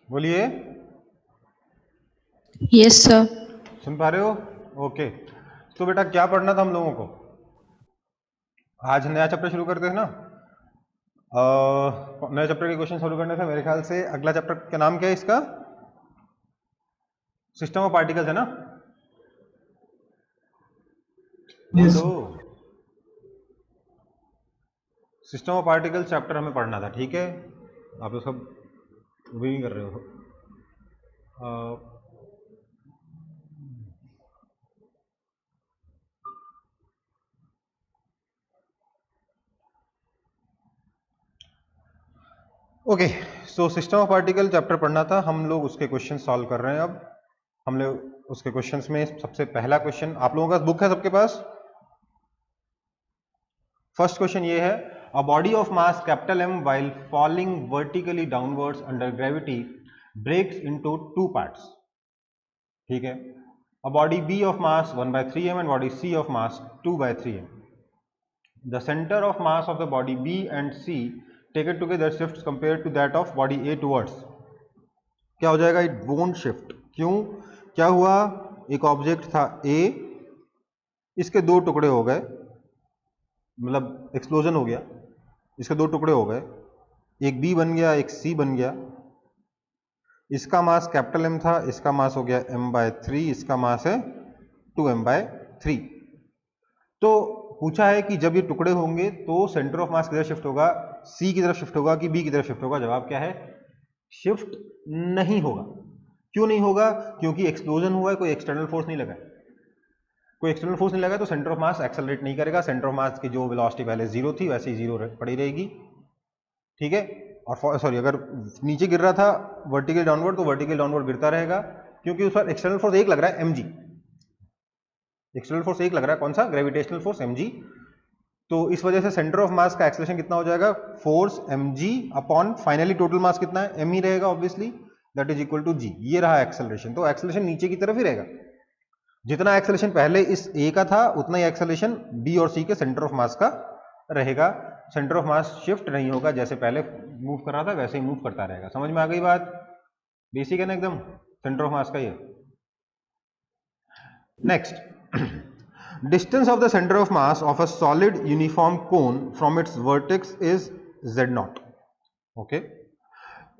बोलिए। Yes sir. सुन पा रहे हो? ओके। तो बेटा क्या पढ़ना था हम लोगों को? आज नया चैप्टर शुरू करते हैं ना। नए चैप्टर के क्वेश्चन सॉल्व करने से मेरे ख्याल से अगला चैप्टर का नाम क्या है इसका? सिस्टम ऑफ पार्टिकल्स है ना? यस बोलो। Sir. System of particles chapter हमें पढ़ना था, ठीक है। आप तो सब वो भी नहीं कर रहे हो। Okay. So system of particle chapter पढ़ना था, हम लोग उसके क्वेश्चन सॉल्व कर रहे हैं अब। हम लोग उसके क्वेश्चंस में सबसे पहला क्वेश्चन, आप लोगों का बुक है सबके पास? फर्स्ट क्वेश्चन ये है, a body of mass capital M while falling vertically downwards under gravity breaks into two parts. ठीक है। A body B of mass 1/3m and body C of mass 2/3m. The center of mass of the body B and C taken together shifts compared to that of body A towards. क्या हो जाएगा? It won't shift. क्यों? क्या हुआ? एक object था A, इसके दो टुकड़े हो गए, मतलब एक्सप्लोजन हो गया, इसके दो टुकड़े हो गए, एक B बन गया, एक C बन गया। इसका मास कैपिटल M था, इसका मास हो गया m/3, इसका मास है 2m/3। तो पूछा है कि जब ये टुकड़े होंगे तो सेंटर ऑफ मास किधर शिफ्ट होगा? सी की तरफ शिफ्ट होगा कि बी की तरफ शिफ्ट होगा? जवाब क्या है? शिफ्ट नहीं होगा। क्यों नहीं होगा? क्योंकि एक्सप्लोजन हुआ है, कोई एक्सटर्नल फोर्स नहीं लगा है। कोई एक्सटर्नल फोर्स नहीं लगा तो सेंटर ऑफ मास एक्सेलरेट नहीं करेगा। सेंटर ऑफ मास की जो वेलोसिटी पहले जीरो थी वैसे ही जीरो पड़ी रहेगी। ठीक है। और सॉरी, अगर नीचे गिर रहा था वर्टिकल डाउनवर्ड तो वर्टिकल डाउनवर्ड गिरता रहेगा, क्योंकि उस पर एक्सटर्नल फोर्स एक लग रहा है, mg। एक्सटर्नल फोर्स एक लग रहा है, कौन सा? Gravitational force mg। तो इस वजह से सेंटर ऑफ मास का एक्सेलरेशन कितना हो जाएगा? Force mg upon finally total mass कितना है? m ही रहेगा obviously, that is equal to g। ये रहा एक्सेलरेशन। तो एक्सेलरेशन नीचे की तरफ ही रहेगा। जितना एक्सेलरेशन पहले इस a का था उतना ही एक्सेलरेशन b और c के सेंटर ऑफ मास का रहेगा। सेंटर ऑफ मास शिफ्ट नहीं होगा, जैसे पहले मूव कर रहा था वैसे ही मूव करता रहेगा। समझ में आ गई बात? बेसिक है ना एकदम, सेंटर ऑफ मास का ये। Next, distance of the center of mass of a solid uniform cone from its vertex is z0. Okay.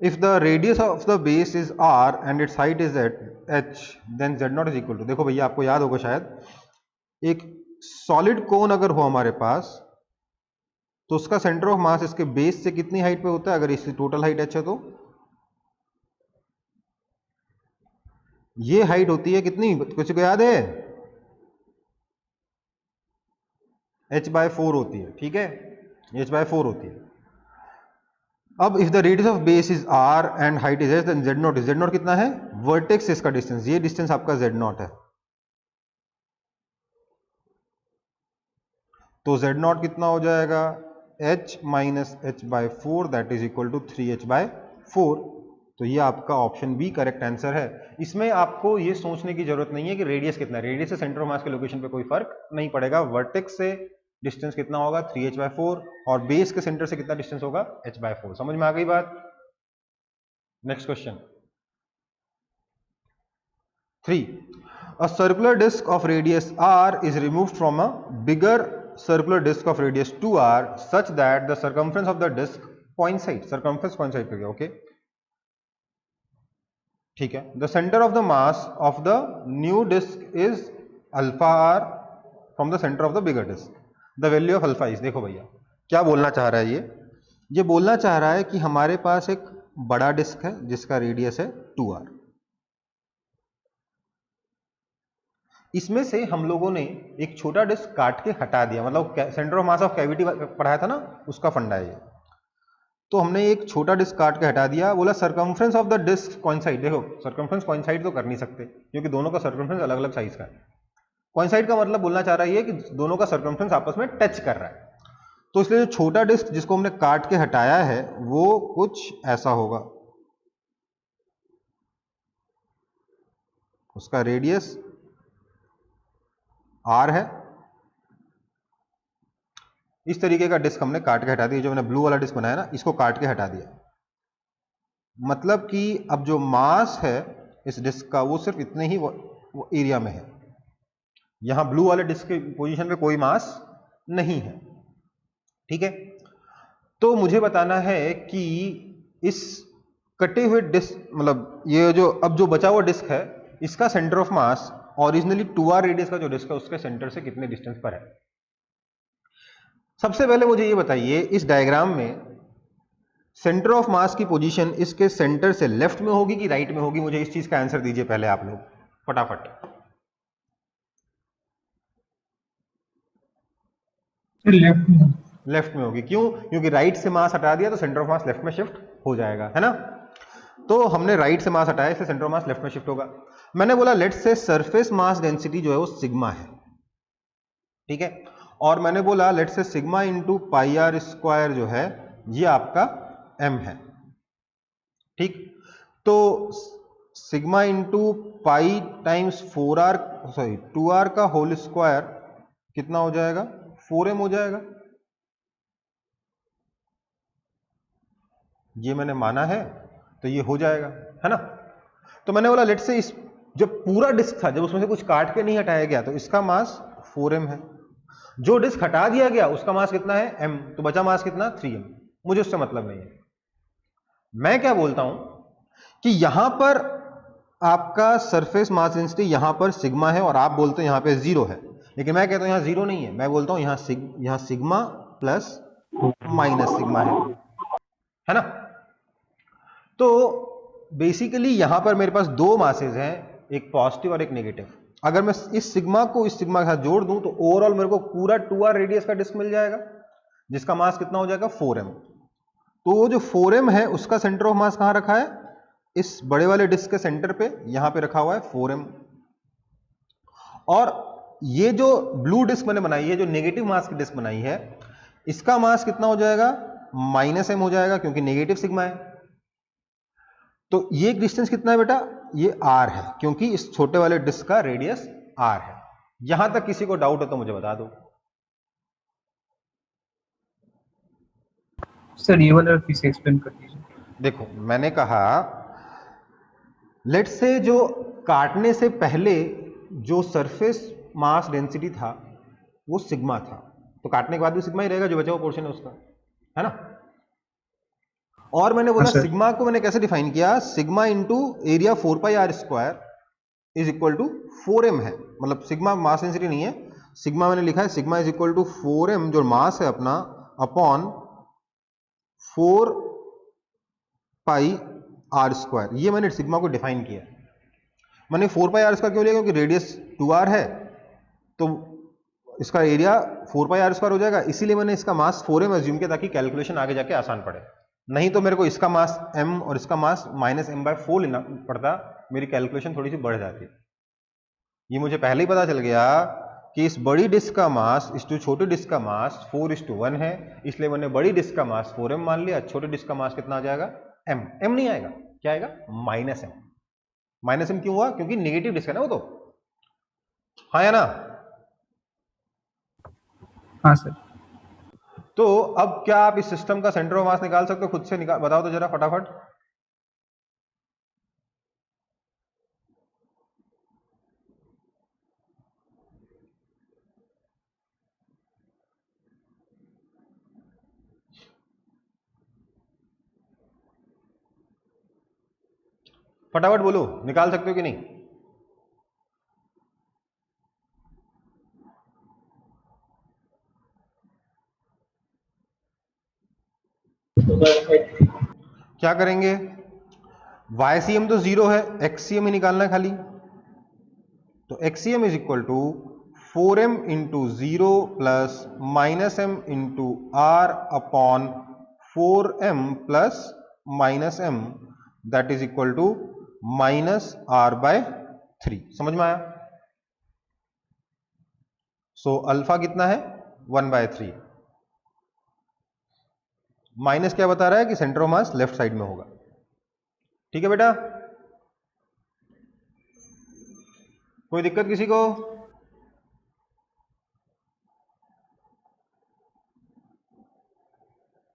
If the radius of the base is r and its height is h, then z0 is equal to, देखो भैया आपको याद होगा शायद, एक solid कोन अगर हो हमारे पास तो उसका सेंटर ऑफ मास इसके बेस से कितनी हाइट पे होता है? अगर इसकी टोटल हाइट h है तो ये हाइट होती है कितनी? किसी को याद है? h/4 होती है। ठीक है, h/4 होती है। अब if the radius of base is r and height is h, then z0 is, z0 कितना है? वर्टेक्स इसका डिस्टेंस, ये डिस्टेंस आपका z0 है। तो z0 कितना हो जाएगा? h minus h/4, that is equal to 3h/4। तो ये आपका ऑप्शन बी करेक्ट आंसर है। इसमें आपको ये सोचने की जरूरत नहीं है कि रेडियस कितना है। रेडियस से सेंटर ऑफ मास के लोकेशन पे कोई फर्क नहीं पड़ेगा। वर्टेक्स से डिस्टेंस कितना होगा? 3h/4, और बेस के सेंटर से कितना डिस्टेंस होगा? h/4। समझ में आ गई बात? Next question 3. A circular disk of radius r is removed from a bigger circular disk of radius 2r such that the circumference of the disk coincide. Circumference coincide कर गया, okay? ठीक है। The center of the mass of the new disk is alpha r from the center of the bigger disk. The value of alpha is, देखो भैया क्या बोलना चाह रहा है ये बोलना चाह रहा है कि हमारे पास एक बड़ा डिस्क है जिसका रेडियस है 2r। इसमें से हम लोगों ने एक छोटा डिस्क काट के हटा दिया, मतलब centre of mass of cavity पढ़ाया था ना, उसका फंडा है ये। तो हमने एक छोटा डिस्क काट के हटा दिया, बोला circumference of the disc coincide. देखो सर्कमफ्रेंस कोइंसाइड तो कर नहीं सकते क्योंकि दोनों का सर्कमफ्रेंस अलग अलग साइज का है। कोइंसाइड का मतलब बोलना चाह रहा है कि दोनों का सर्कमफ्रेंस आपस में टच कर रहा है। तो इसलिए जो छोटा डिस्क जिसको हमने काट के हटाया है वो कुछ ऐसा होगा, उसका रेडियस r है। इस तरीके का डिस्क हमने काट के हटा दिया, जो मैंने ब्लू वाला डिस्क बनाया ना, इसको काट के हटा दिया। मतलब कि अब जो मास है इस डिस्क का वो सिर्फ इतने ही वो एरिया में है। यहां ब्लू वाले डिस्क के पोजीशन पे कोई मास नहीं है। ठीक है, तो मुझे बताना है कि इस कटे हुए डिस्क, मतलब ये जो अब जो बचा हुआ डिस्क है, इसका centre of mass originally 2r radius का जो डिस्क है उसके सेंटर से कितने डिस्टेंस पर है। सबसे पहले मुझे ये बताइए, इस डायग्राम में सेंटर ऑफ मास की पोजीशन इसके सेंटर से लेफ्ट में होगी कि राइट में होगी? मुझे इस चीज का आंसर दीजिए पहले आप लोग फटाफट। लेफ्ट में। लेफ्ट में होगी। क्यों? क्योंकि राइट से मास हटा दिया तो सेंटर ऑफ मास लेफ्ट में शिफ्ट हो जाएगा, है ना। तो हमने राइट से मास हटाया इसलिए सेंटर ऑफ मास लेफ्ट में शिफ्ट होगा। मैंने बोला लेट्स से सरफेस मास डेंसिटी जो है वो सिग्मा है, ठीक है, और मैंने बोला let's say sigma into pi R square जो है ये आपका m है। ठीक, तो sigma into pi times 4r sorry 2r का होल स्क्वायर कितना हो जाएगा? 4m हो जाएगा। ये मैंने माना है तो ये हो जाएगा, है ना। तो मैंने बोला लेट से इस जब पूरा डिस्क था, जब उसमें से कुछ काट के नहीं हटाया गया, तो इसका मास 4m है। जो डिस्क हटा दिया गया उसका मास कितना है? m, तो बचा मास कितना? 3m। मुझे उससे मतलब नहीं है। मैं क्या बोलता हूं कि यहां पर आपका सरफेस मास डेंसिटी यहां पर सिग्मा है और आप बोलते हो यहां पे 0 है, लेकिन मैं कहता हूं यहां 0 नहीं है। मैं बोलता हूं यहां सिग्मा प्लस माइनस सिग्मा है ना। तो बेसिकली यहां पर मेरे पास दो मासेज हैं, एक पॉजिटिव और एक नेगेटिव। अगर मैं इस सिग्मा को इस सिग्मा के साथ जोड़ दूं तो ओवरऑल मेरे को पूरा 2r रेडियस का डिस्क मिल जाएगा, जिसका मास कितना हो जाएगा? 4m। तो वो जो 4m है उसका सेंटर ऑफ मास कहां रखा है? इस बड़े वाले डिस्क के सेंटर पे, यहां पे रखा हुआ है 4m। और ये जो ब्लू डिस्क मैंने बनाई है, जो नेगेटिव मास की डिस्क बनाई है, इसका मास कितना हो जाएगा? -m हो जाएगा, क्योंकि नेगेटिव सिग्मा है। तो ये डिस्टेंस कितना है बेटा? ये r है, क्योंकि इस छोटे वाले डिस्क का रेडियस r है। यहां तक किसी को डाउट हो तो मुझे बता दो। सर ये वाला फिर से एक्सप्लेन कर दीजिए। देखो मैंने कहा लेट से जो काटने से पहले जो सरफेस मास डेंसिटी था वो सिग्मा था, तो काटने के बाद भी सिग्मा ही रहेगा, जो बचा हुआ पोर्शन है उसका, है ना। और मैंने हाँ बोला सर। सिग्मा को मैंने कैसे डिफाइन किया? Sigma into area 4πr square is equal to 4m है। मतलब सिग्मा मास डेंसिटी नहीं है, सिग्मा मैंने लिखा है sigma is equal to 4m जो मास है अपना, अपॉन 4πr स्क्वायर। ये मैंने सिग्मा को डिफाइन किया। मैंने 4πr स्क्वायर क्यों लिया? क्योंकि रेडियस 2r है, तो इसका एरिया 4πr स्क्वायर हो जाएगा, इसीलिए मैंने इसका मास 4m एज्यूम किया ताकि कैलकुलेशन आगे जाके आसान पड़े। नहीं तो मेरे को इसका मास m और इसका मास -m/4 लेना पड़ता, मेरी कैलकुलेशन थोड़ी सी बढ़ जाती। ये मुझे पहले ही पता चल गया कि इस बड़ी डिस्क का मास इस जो छोटी डिस्क का मास 4:1 है, इसलिए मैंने बड़ी डिस्क का मास 4m मान लिया, छोटी डिस्क का मास कितना आ जाएगा? m नहीं आएगा, क्या आएगा? -m क्यों हुआ? क्योंकि नेगेटिव डिस्क है ना वो तो, हाँ या ना। हाँ सर। तो अब क्या आप इस सिस्टम का सेंटर ऑफ मास निकाल सकते हो? खुद से निकाल, बताओ तो जरा फटाफट। फटाफट बोलो, निकाल सकते हो कि नहीं? क्या करेंगे? YCM तो 0 है, XCM ही निकालना है खाली। तो XCM is equal to 4m into 0 plus -m into r upon 4m plus -m, that is equal to -r/3। समझ में आया? सो अल्फा कितना है? 1/3। माइनस क्या बता रहा है? कि centre of mass left side में होगा। ठीक है बेटा, कोई दिक्कत किसी को?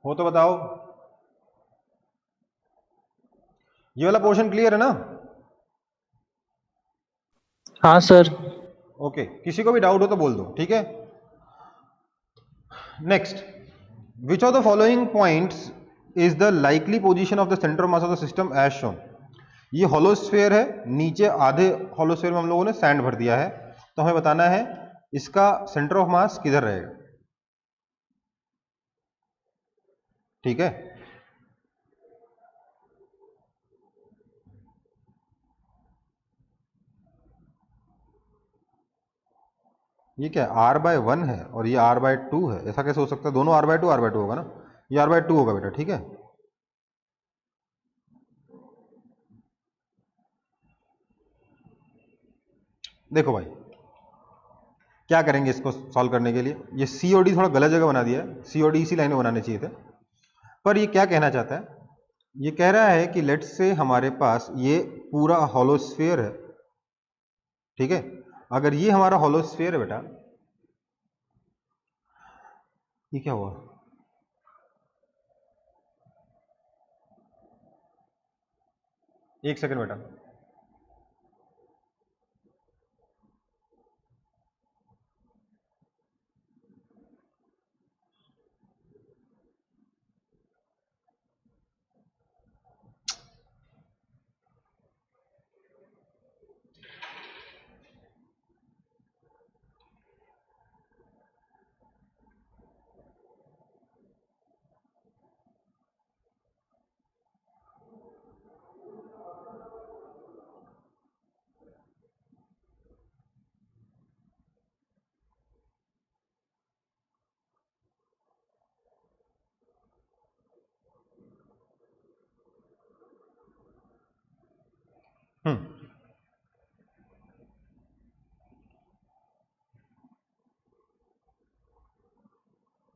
हो तो बताओ। ये वाला पोर्शन क्लियर है ना? हाँ सर। ओके, किसी को भी डाउट हो तो बोल दो, ठीक है। Next, which of the following points is the likely position of the centre of mass of the system as shown. ये होलोस्फेयर है, नीचे आधे होलोस्फेयर में हम लोगों ने सैंड भर दिया है, तो हमें बताना है इसका सेंटर ऑफ मास किधर रहेगा, ठीक है। ये क्या R/1 है और ये R/2 है, ऐसा कैसे हो सकता है? दोनों R/2 होगा ना, ये R/2 होगा बेटा, ठीक है। देखो भाई क्या करेंगे इसको सॉल्व करने के लिए। ये COD थोड़ा गलत जगह बना दिया है, COD इसी लाइन में बनाने चाहिए थे। पर ये क्या कहना चाहता है, ये कह रहा है कि लेट्स से हमारे पास ये पूरा होलोस्फीयर है, ठीक है। अगर ये हमारा होलोस्फीयर है बेटा, ये क्या हुआ, एक सेकंड बेटा।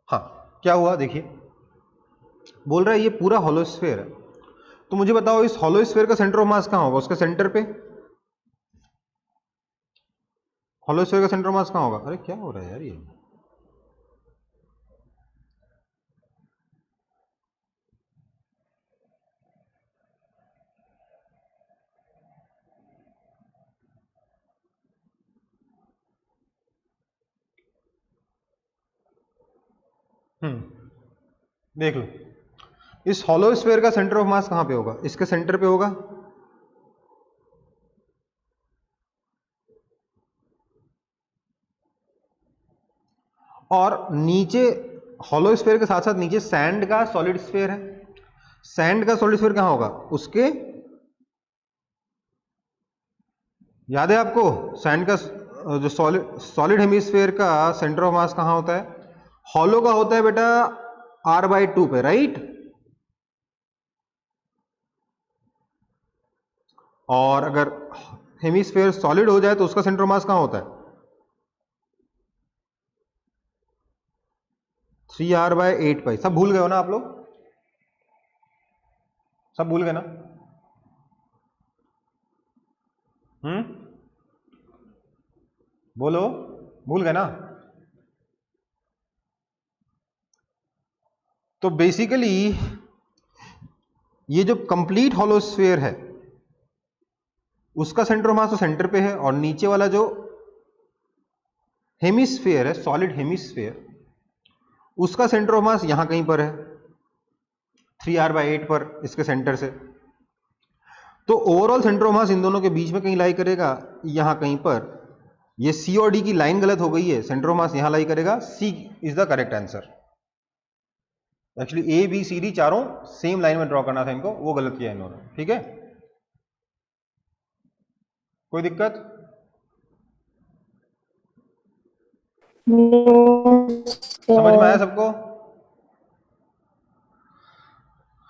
हाँ क्या हुआ देखिए, बोल रहा है ये पूरा होलोस्फीयर है, तो मुझे बताओ इस होलोस्फीयर का सेंटर ऑफ मास कहां होगा, उसके सेंटर पे। होलोस्फीयर का सेंटर ऑफ मास कहां होगा? अरे क्या हो रहा है यार ये, देख लो इस होलोस्फीयर का सेंटर ऑफ मास कहां पे होगा, इसके सेंटर पे होगा। और नीचे होलोस्फीयर के साथ साथ नीचे सैंड का सॉलिड स्फीयर है, सैंड का सॉलिड स्फीयर कहां होगा, उसके, याद है आपको सैंड का जो सॉलिड हेमिस्फीयर का सेंटर ऑफ मास कहां होता है, हॉलो का होता है बेटा R/2 पे, राइट। और अगर हेमिस्फीयर सॉलिड हो जाए तो उसका सेंटर ऑफ मास कहां होता है, 3R/8 पाई। सब भूल गए हो ना आप लोग, सब भूल गए ना? बोलो, भूल गए ना? तो बेसिकली ये जो कंप्लीट होलोस्फीयर है उसका सेंटर ऑफ मास तो सेंटर पे है, और नीचे वाला जो हेमिस्फीयर है, सॉलिड हेमिस्फीयर, उसका सेंटर ऑफ मास यहां कहीं पर है 3R/8 पर, इसके सेंटर से। तो ओवरऑल सेंटर ऑफ मास इन दोनों के बीच में कहीं लाई करेगा, यहां कहीं पर। ये सी और डी की लाइन गलत हो गई है, सेंटर ऑफ मास यहां लाई करेगा, C is the correct answer. Actually ABCD चारों सेम लाइन में ड्रॉ करना था इनको, वो गलत किया इन्होंने, ठीक है। कोई दिक्कत? समझ में आया सबको?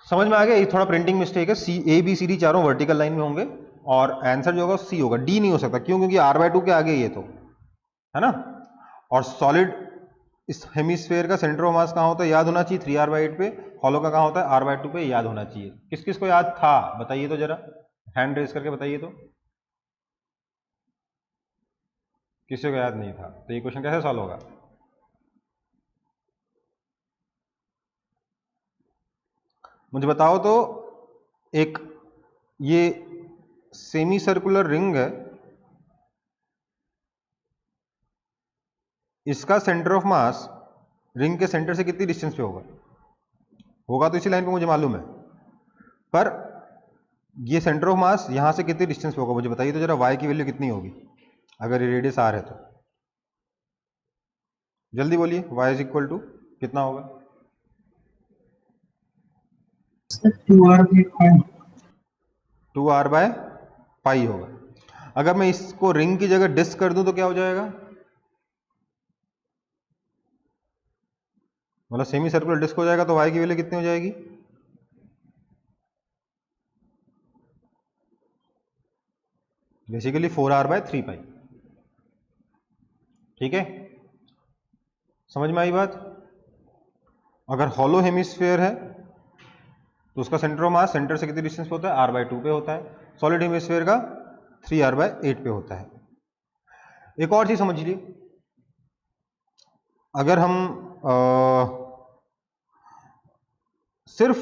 समझ में आ गया? ये थोड़ा प्रिंटिंग मिस्टेक है, ABCD चारों वर्टिकल लाइन में होंगे और आंसर जो होगा सी होगा, डी नहीं हो सकता। क्यों? क्योंकि R/2 के आगे ये तो है ना। और सॉलिड इस हेमिस्फीयर का सेंटर ऑफ मास कहां होता है, याद होना चाहिए 3R/8 पे। हॉलो का कहां होता है, R/2 पे, याद होना चाहिए। किस किस को याद था बताइए तो जरा, हैंड रेज करके बताइए तो। किसी को याद नहीं था तो ये क्वेश्चन कैसे सॉल्व होगा? मुझे बताओ तो। एक ये सेमी सर्कुलर रिंग है, इसका सेंटर ऑफ मास रिंग के सेंटर से कितनी डिस्टेंस पे होगा तो इसी लाइन पे मुझे मालूम है, पर ये सेंटर ऑफ मास यहां से कितनी डिस्टेंस पे होगा मुझे बताइए तो जरा, y की वैल्यू कितनी होगी अगर ये रेडियस r है तो, जल्दी बोलिए। y इज इक्वल टू कितना होगा? 2r बाय पाई होगा। अगर मैं इसको रिंग की जगह डिस्क कर दूं तो क्या हो जाएगा? मतलब सेमी सर्कुलर डिस्क हो जाएगा, तो y की वैल्यू कितनी हो जाएगी? बेसिकली 4r बाय 3 पाई। ठीक है, समझ में आई बात? अगर हॉलो हेमिस्फीयर है तो उसका सेंटर ऑफ मास सेंटर से कितनी डिस्टेंस पे होता है? r बाय 2 पे होता है। सॉलिड हेमिस्फीयर का 3r बाय 8 पे होता है। एक और चीज समझ लीजिए, अगर हम सिर्फ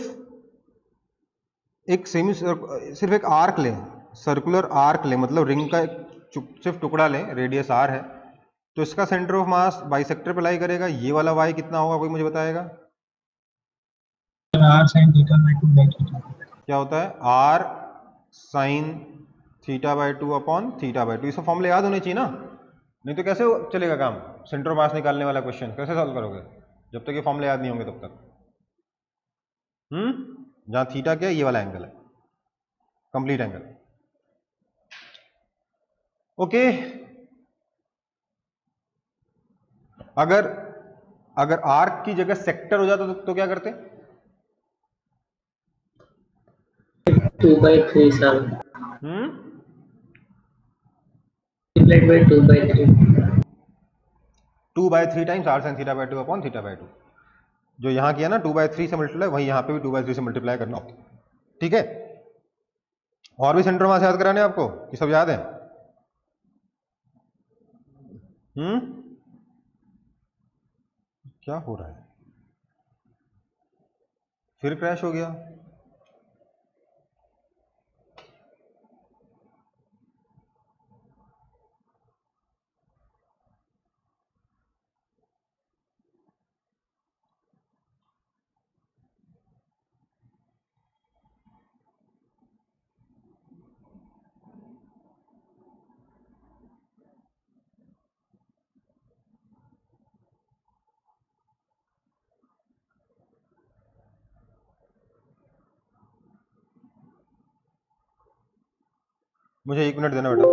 एक आर्क लें, सर्कुलर आर्क लें, मतलब रिंग का एक सिर्फ टुकड़ा लें, रेडियस r है, तो इसका सेंटर ऑफ मास बाइसेक्टर पे लाई करेगा। ये वाला y कितना होगा, कोई मुझे बताएगा? r sin theta by 2 by theta। क्या होता है? r sin theta by 2 upon theta by 2। इसका फॉर्मूला याद होने चाहिए ना, नहीं तो कैसे चलेगा काम? सेंटर ऑफ मास निकालने वाला क्वेश्चन कैसे सॉल्व करोगे जब तक ये फॉर्मूला याद नहीं होंगे तब तक? जहां थीटा क्या है, ये वाला एंगल है, कंप्लीट एंगल। ओके, अगर आर्क की जगह सेक्टर हो जाता तो क्या करते? 2/3 sir. Divide by 2/3। 2/3 times r sin theta by 2 upon theta by 2। जो यहां किया ना 2/3 से मल्टीप्लाई, वही यहां पे भी 2/3 से मल्टीप्लाई करना होता है। ठीक है, और भी सेंटर मास याद कराने आपको कि सब याद है? क्या हो रहा है? फिर क्रैश हो गया। मुझे 1 मिनट देना बेटा।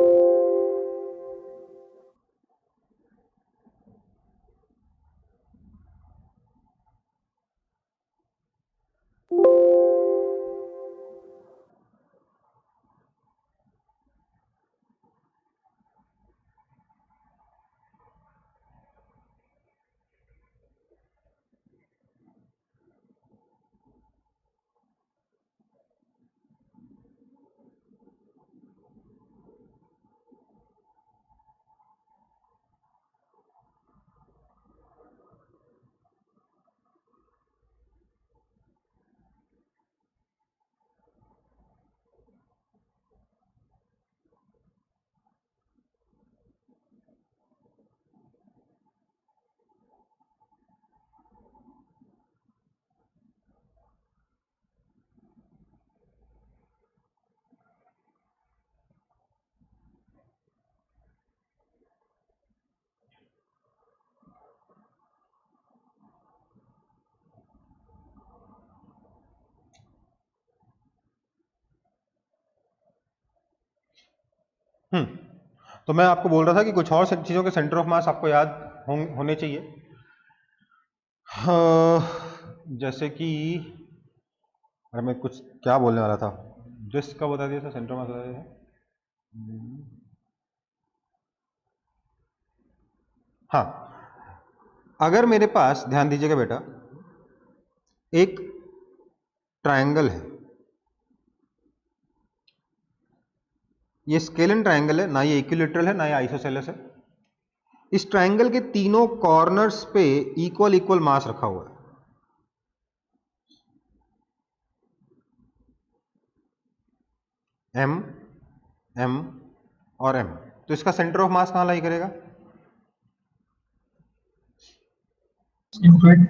तो मैं आपको बोल रहा था कि कुछ और चीजों के सेंटर ऑफ मास आपको याद होने चाहिए। जैसे कि, अरे मैं कुछ क्या बोलने वाला था, डिस्क का बता दिया था, सेंटर ऑफ मास बता दिया था। हाँ, अगर मेरे पास, ध्यान दीजिएगा बेटा, एक ट्रायंगल है, ये स्केलन ट्रायंगल है, ना ये इक्विलैटरल है ना ये आइसोसेलेस है। इस ट्रायंगल के तीनों कॉर्नर्स पे इक्वल इक्वल मास रखा हुआ है। m m और m। तो इसका सेंटर ऑफ मास कहाँ लाई करेगा? Centroid.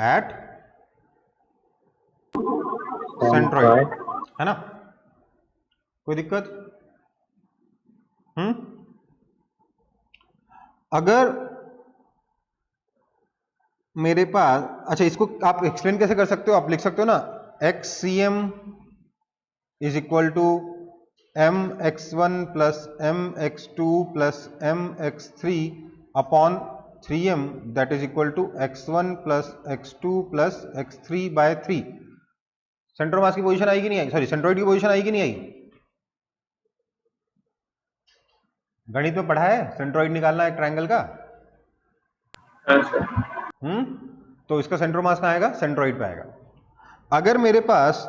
एट सेंट्रॉइड, है ना? कोई दिक्कत? अगर मेरे पास, अच्छा इसको आप एक्सप्लेन कैसे कर सकते हो? आप लिख सकते हो ना, X C M is equal to M X one plus M X two plus M X three upon 3m, that is equal to X one plus X two plus X three by 3। Centre mass की position आई कि नहीं आई? Sorry, centroid की position आई कि नहीं आई? गणित में पढ़ा है सेंट्रोइड निकालना है एक ट्रायंगल का। हाँ सर। तो इसका सेंटर मास कहाँ आएगा? सेंट्रोइड पे आएगा। अगर मेरे पास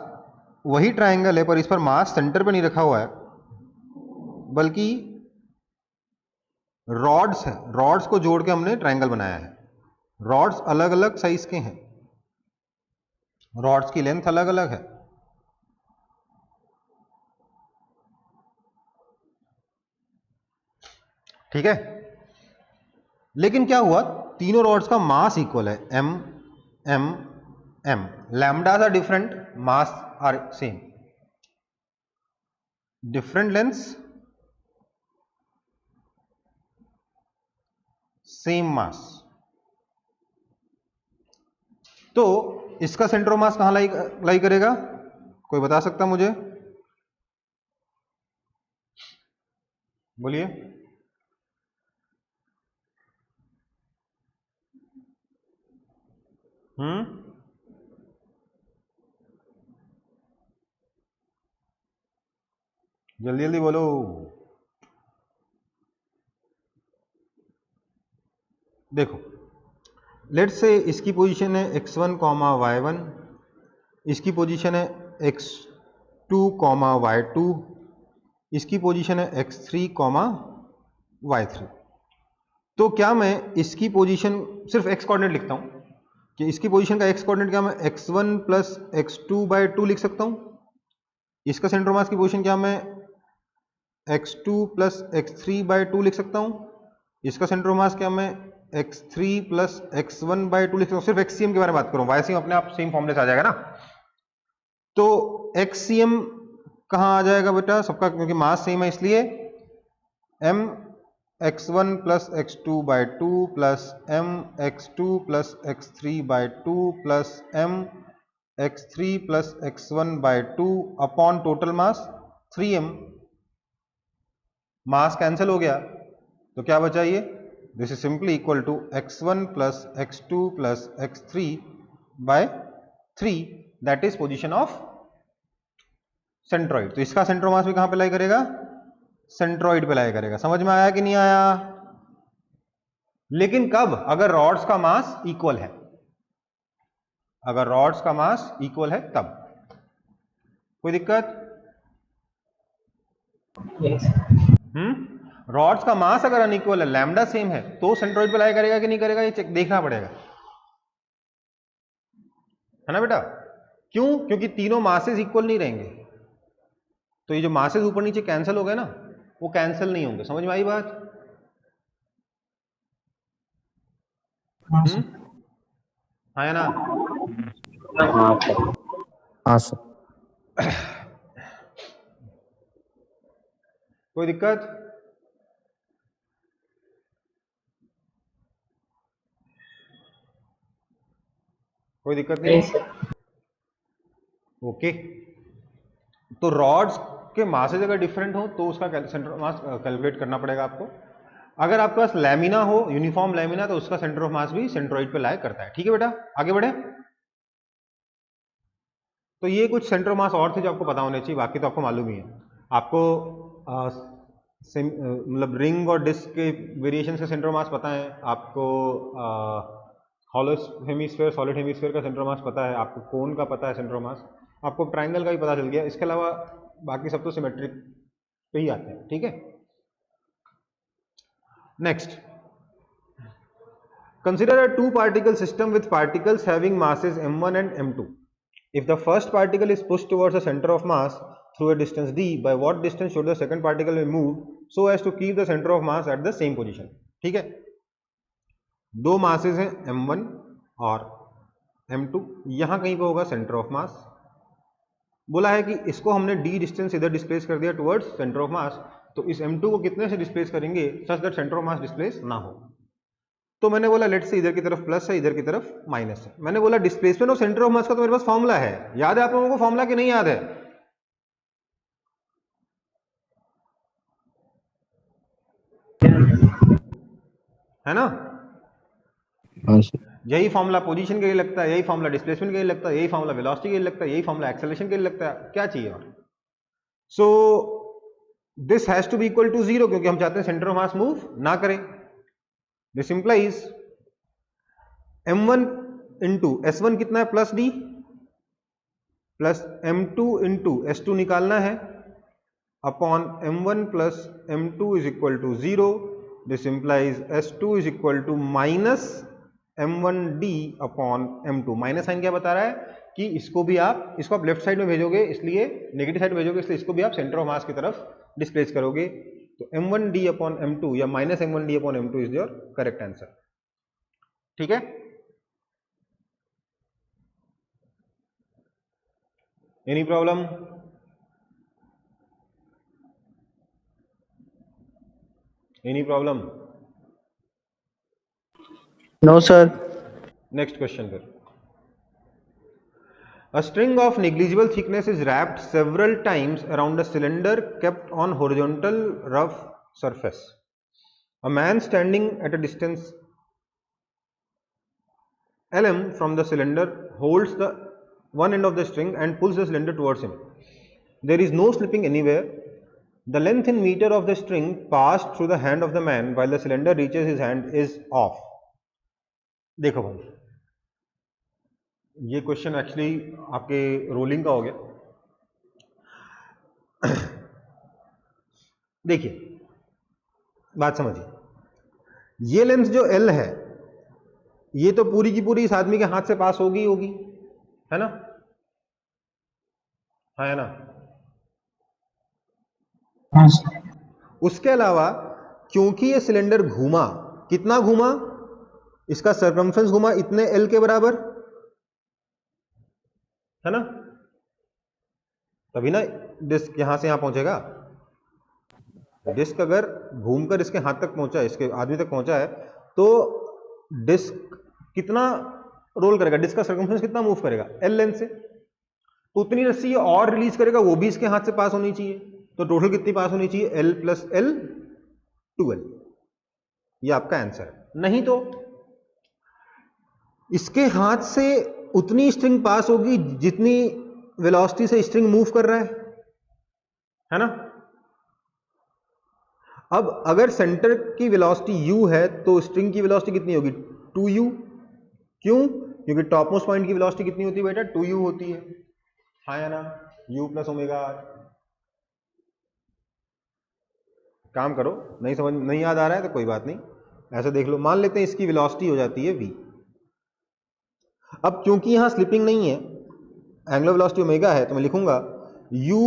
वही ट्रायंगल है पर इस पर मास सेंटर पे नहीं रखा हुआ है, बल्कि रॉड्स है, रॉड्स को जोड़ के हमने ट्रायंगल बनाया है। रॉड्स अलग अलग साइज के हैं, रॉड्स की लेंथ अलग अलग है। ठीक है, लेकिन क्या हुआ, तीनों रॉड्स का मास इक्वल है, m m m। Lambdas are different, mass are same, different lengths same mass. तो इसका सेंटर ऑफ मास कहां लाई करेगा? कोई बता सकता मुझे? बोलिए। जल्दी जल्दी बोलो। देखो, लेट्स से इसकी पोजीशन है x1 कॉमा y1, इसकी पोजीशन है x2 कॉमा y2, इसकी पोजीशन है x3 कॉमा y3। तो क्या मैं इसकी पोजीशन सिर्फ x कोऑर्डिनेट लिखता हूं कि इसकी पोजीशन का x कोऑर्डिनेट क्या मैं x1 प्लस x2 बाय 2 लिख सकता हूं? इसका सेंटर मास की पोजीशन क्या मैं x2 प्लस x3 बाय 2 लिख सकता हूं? इसका सेंटर मास क्या मैं x3 प्लस x1 बाय 2 लिख सकता हूं? सिर्फ xcm के बारे में बात करूं, ycm अपने आप सेम फॉर्मूले से आ जाएगा ना। तो xcm कहां आ जाएगा बेटा सबका? क्योंकि मास सेम है इसलिए m x1 plus x2 by 2 plus m x2 plus x3 by 2 plus m x3 plus x1 by 2 upon total mass 3m। Mass cancel हो गया तो क्या बचा? ये this is simply equal to x1 plus x2 plus x3 by 3, that is position of centroid. तो इसका centre mass भी कहां पे लाई करेगा? सेंट्रॉइड पे लाई करेगा। समझ में आया कि नहीं आया? लेकिन कब? अगर रॉड्स का मास इक्वल है, अगर रॉड्स का मास इक्वल है तब। कोई दिक्कत? रॉड्स का मास अगर अनइक्वल है, लैम्डा सेम है, तो सेंट्रॉइड पे लाई करेगा कि नहीं करेगा, ये चेक देखना पड़ेगा, है ना बेटा? क्यों? क्योंकि तीनों मासेस इक्वल नहीं रहेंगे, तो ये जो मासेस ऊपर नीचे कैंसिल हो गए ना, वो कैंसिल नहीं होंगे। समझ में आई बात? हाँ या ना? हाँ सर। कोई दिक्कत? कोई दिक्कत नहीं? ओके। तो रॉड्स के मासेस अगर डिफरेंट हो तो उसका सेंटर ऑफ मास कैलकुलेट करना पड़ेगा आपको। अगर आपके पास लैमिना हो, यूनिफॉर्म लैमिना, तो उसका सेंटर ऑफ मास भी सेंट्रॉइड पे लाई करता है। ठीक है बेटा, आगे बढ़े। तो ये कुछ सेंटर ऑफ मास और थे जो आपको पता होने चाहिए, बाकी तो आपको मालूम ही है। आपको मतलब रिंग और डिस्क के वेरिएशन के सेंटर ऑफ मास पता है, आपको हॉलो हेमिस्फीयर, सॉलिड हेमिस्फीयर का सेंटर ऑफ मास पता है, आपको कोन का पता है सेंटर ऑफ मास, आपको ट्राइंगल का भी पता चल गया। इसके अलावा बाकी सब तो सिमेट्रिक पे ही आते हैं। ठीक है, next, consider a two particle system with particles having masses m1 and m2. If the first particle is pushed towards the center of mass through a distance d, by what distance should the second particle be moved so as to keep the center of mass at the same position. ठीक है, दो masses हैं m1 और m2, यहां कहीं पे होगा centre of मास। बोला है कि इसको हमने d डिस्टेंस इधर डिस्प्लेस कर दिया टुवर्ड्स सेंटर ऑफ मास, तो इस m2 को कितने से डिस्प्लेस करेंगे such that centre of mass displace ना हो। तो मैंने बोला लेट से इधर की तरफ प्लस है, इधर की तरफ माइनस है। मैंने बोला डिस्प्लेसमेंट ऑफ सेंटर ऑफ मास का तो मेरे पास फॉर्मूला है, याद है आप लोगों को फॉर्मूला कि नहीं याद है? है ना? यही फॉर्मूला पोजीशन के लिए लगता है, यही फॉर्मूला डिस्प्लेसमेंट के लिए लगता है, यही फॉर्मूला वेलोसिटी के लिए लगता है, यही फॉर्मूला एक्सेलरेशन के लिए लगता है। क्या चाहिए और? So this has to be equal to 0 क्योंकि हम चाहते हैं सेंटर ऑफ मास मूव ना करें। This implies m1 into s1 कितना है plus d, plus m2 into s2 निकालना है upon m1 plus m2 is equal to 0। This implies s2 is equal to minus m1d upon m2। Minus sign क्या बता रहा है कि इसको आप लेफ्ट साइड में भेजोगे, इसलिए नेगेटिव साइड में भेजोगे, इसलिए इसको भी आप सेंटर ऑफ मास की तरफ डिस्प्लेस करोगे। तो m1d अपॉन m2 या minus m1d upon m2 is your correct answer. ठीक है, any problem? Any problem? No sir. Next question फिर। A string of negligible thickness is wrapped several times around a cylinder kept on horizontal rough surface. A man standing at a distance lm from the cylinder holds the one end of the string and pulls the cylinder towards him. There is no slipping anywhere. The length in meter of the string passed through the hand of the man while the cylinder reaches his hand is off. देखो भाई, ये question actually आपके rolling का हो गया। देखिए बात समझिए, ये लेंथ जो L है ये तो पूरी की पूरी इस आदमी के हाथ से पास होगी है ना? है ना? हाँ सर। उसके अलावा क्योंकि ये सिलेंडर घूमा, कितना घूमा, इसका सरकमफ्रेंस घूमा इतने L के बराबर, है ना? तभी ना डिस्क यहां से यहां पहुंचेगा। डिस्क अगर घूमकर इसके हाथ तक पहुंचा है, इसके आदमी तक पहुंचा है, तो डिस्क कितना रोल करेगा, डिस्क का सरकमफ्रेंस कितना मूव करेगा L लेंथ से, उतनी रस्सी और रिलीज करेगा, वो भी इसके हाथ से पास होनी चाहिए। तो टोटल कितनी पास होनी चाहिए? L plus L 2L। ये आपका आंसर है। नहीं तो इसके हाथ से उतनी स्ट्रिंग पास होगी जितनी वेलोसिटी से स्ट्रिंग मूव कर रहा है ना? अब अगर सेंटर की वेलोसिटी u है तो स्ट्रिंग की वेलोसिटी कितनी होगी? 2u। क्यों? क्योंकि टॉप मोस्ट पॉइंट की वेलोसिटी कितनी होती है बेटा? 2u होती है, हाँ या ना? u plus omega r। काम करो, नहीं समझ नहीं याद आ रहा है तो कोई बात नहीं, ऐसा देख लो। मान लेते हैं इसकी वेलोसिटी हो जाती है v। अब क्योंकि यहां स्लिपिंग नहीं है, एंगुलर वेलोसिटी ओमेगा है, तो मैं लिखूंगा u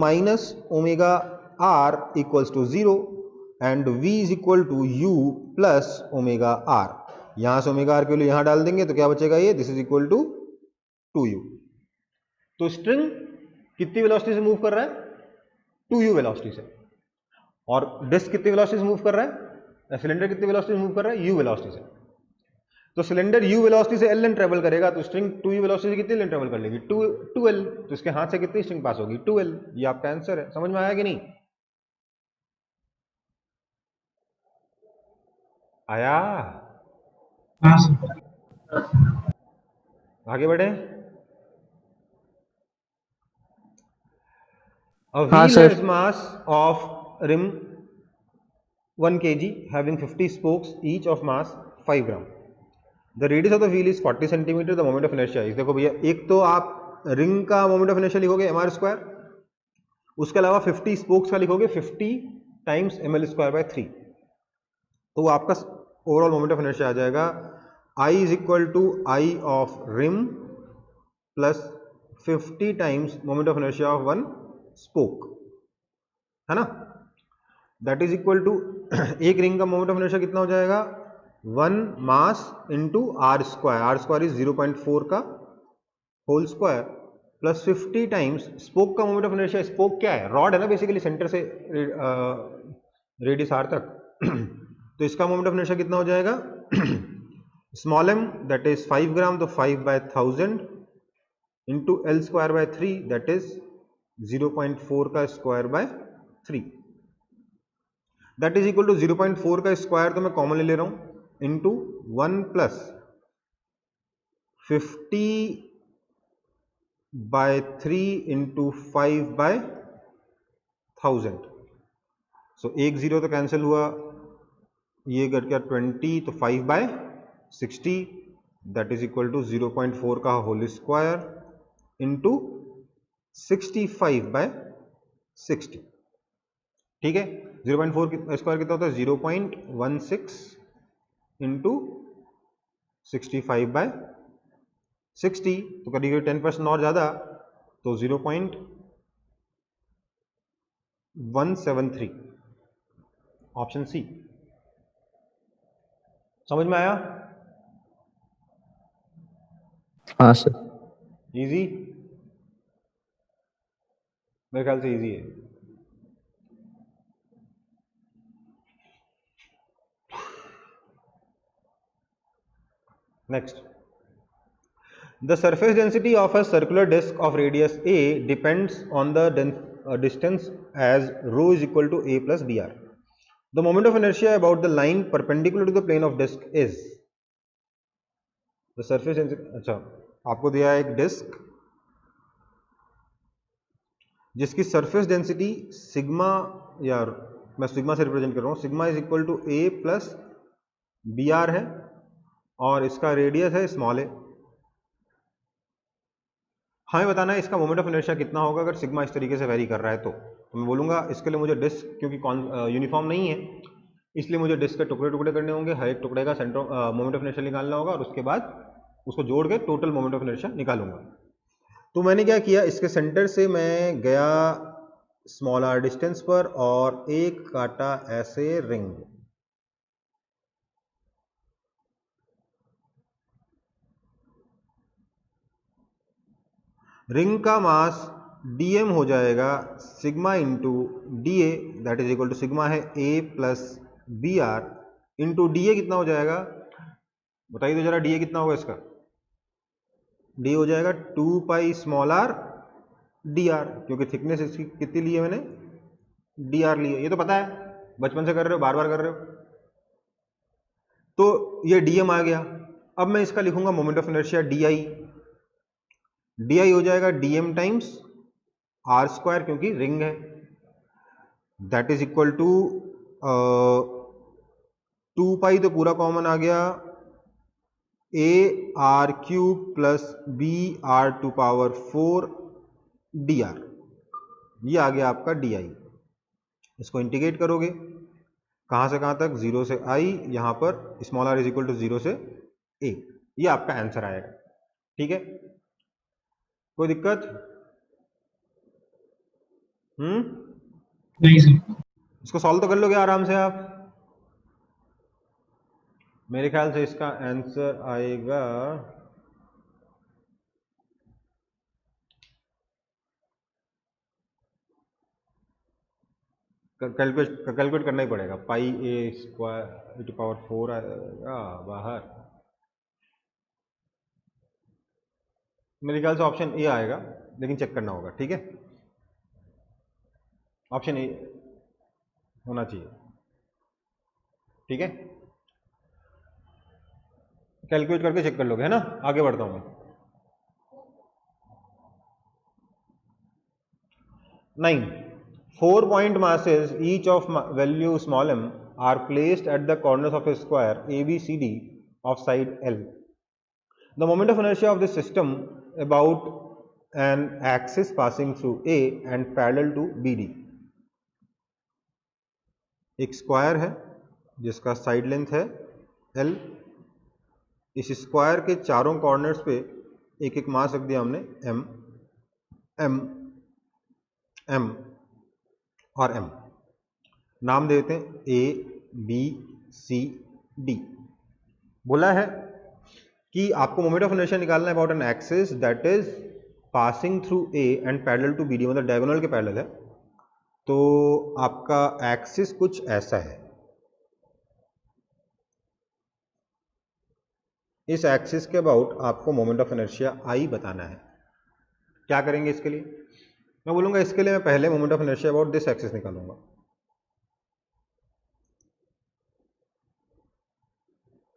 minus omega r equals to 0 and v is equal to u plus omega r। यहां से ओमेगा r के लिए यहां डाल देंगे तो क्या बचेगा? ये this is equal to 2u। तो स्ट्रिंग कितनी वेलोसिटी से मूव कर रहा है? 2u वेलोसिटी से। और डिस्क कितनी वेलोसिटी से मूव कर रहा है? सिलेंडर कितनी वेलोसिटी से मूव कर रहा है? u वेलोसिटी से। तो सिलेंडर u वेलोसिटी से l लेंथ ट्रेवल करेगा, तो स्ट्रिंग 2u वेलोसिटी से कितनी लेंथ ट्रेवल कर लेगी? 2l। तो इसके हाथ से कितनी स्ट्रिंग पास होगी? 2l। ये आपका आंसर है। समझ में आया कि नहीं आया? हाँ सर। आगे बढ़े। A हाँ wheel sir. has mass of rim 1 kg having 50 spokes each of mass 5 gram. The radius of the wheel is 40 centimeter. The moment of inertia is, देखो भैया, एक तो आप रिंग का मोमेंट ऑफ इनर्शिया लिखोगे mr स्क्वायर, उसके अलावा 50 spokes का लिखोगे 50 टाइम्स ml स्क्वायर बाय 3। तो वो आपका ओवरऑल मोमेंट ऑफ इनर्शिया आ जाएगा I is equal to I of rim plus 50 times moment of inertia of 1 spoke, है ना। दैट इज इक्वल टू एक रिंग का मोमेंट ऑफ इनर्शिया कितना हो जाएगा, 1 mass into R square, R square is 0.4 का whole square plus 50 times spoke का moment of inertia. Spoke क्या है, रॉड है ना बेसिकली, सेंटर से रेडियस आर तक तो इसका मोमेंट ऑफ इनर्शिया कितना हो जाएगा small m that is 5 gram, तो 5/1000 into L square by 3 that is 0.4 का square by 3, that is equal to 0.4 का स्क्वायर तो मैं कॉमन ले रहा हूं इंटू 1 प्लस 50/3 इंटू 5/1000। सो 1 0 तो कैंसिल हुआ, ये करके 20, तो 5/60 दैट इज इक्वल टू 0.4 का होल स्क्वायर इंटू 65/60। ठीक है, 0.4 स्क्वायर कितना होता है, 0.16 इंटू 65/60, तो करीब 10% और ज्यादा, तो 0.173, ऑप्शन सी। समझ में आया? हाँ सर। इजी, मेरे ख्याल से इजी है। Next, the surface density of a circular disk of radius a depends on the distance as rho is equal to a plus dr. The moment of inertia about the line perpendicular to the plane of disk is the surface density। अच्छा, आपको दिया है एक disc जिसकी surface density sigma, या मैं sigma से represent कर रहा हूं, सिग्मा is equal to a plus B R है और इसका रेडियस है स्मॉल ए। हमें बताना है इसका मोमेंट ऑफ इनर्शिया कितना होगा अगर सिग्मा इस तरीके से वेरी कर रहा है। तो मैं बोलूंगा इसके लिए मुझे डिस्क, क्योंकि यूनिफॉर्म नहीं है इसलिए मुझे डिस्क के टुकड़े टुकड़े करने होंगे, हर एक टुकड़े का सेंटर मोमेंट ऑफ इनर्शिया निकालना होगा और उसके बाद उसको जोड़ के टोटल मोमेंट ऑफ इनर्शिया निकालूंगा। तो मैंने क्या किया, इसके सेंटर से मैं गया स्मॉल आर डिस्टेंस पर और एक काटा ऐसे रिंग। रिंग का मास dm हो जाएगा sigma into D A, that is equal to sigma है a plus B R into D A कितना हो जाएगा, बताइए तो जरा, डी ए कितना होगा इसका, डी हो जाएगा 2 pi small R D R, क्योंकि थिकनेस इसकी कितनी ली है मैंने, डी आर ली है, ये तो पता है, बचपन से कर रहे हो, बार बार कर रहे हो। तो ये डीएम आ गया। अब मैं इसका लिखूंगा moment of inertia D I, D I हो जाएगा डीएम टाइम्स आर स्क्वायर, क्योंकि रिंग है, that is equal to 2 pi तो पूरा कॉमन आ गया, A R cube plus B R to power 4 D R, ये आ गया आपका डी आई। इसको इंटीग्रेट करोगे कहां से कहां तक, 0 से आई, यहां पर small r is equal to 0 से ए, ये आपका आंसर आएगा। ठीक है, कोई दिक्कत? नहीं सर। इसको सॉल्व तो कर लोगे आराम से आप। मेरे ख्याल से इसका आंसर आएगा कैलकुलेट करना ही पड़ेगा, पाई ए स्क्वायर टू पावर 4 आएगा बाहर। मेरे ख्याल से ऑप्शन ए आएगा, लेकिन चेक करना होगा। ठीक है, ऑप्शन ए होना चाहिए। ठीक है, कैलकुलेट करके चेक कर लोगे, है ना। आगे बढ़ता हूं मैं। 9 4 point masses each of value small m are placed at the corners of a square ABCD of side L. The moment of inertia of the system about an axis passing through A and parallel to BD. एक square है जिसका side length है L, इस square के चारों corners पे एक एक मास रख दिया हमने m, एम और एम, नाम दे देते हैं ए बी सी डी। बोला है कि आपको मोमेंट ऑफ इनर्शिया निकालना है about an axis that is passing through A and parallel to B D, मतलब डायगोनल के पैरेलल है। तो आपका एक्सिस कुछ ऐसा है, इस एक्सिस के अबाउट आपको मोमेंट ऑफ इनर्शिया आई बताना है। क्या करेंगे इसके लिए? मैं बोलूंगा इसके लिए मैं पहले moment of inertia about this axis निकालूंगा।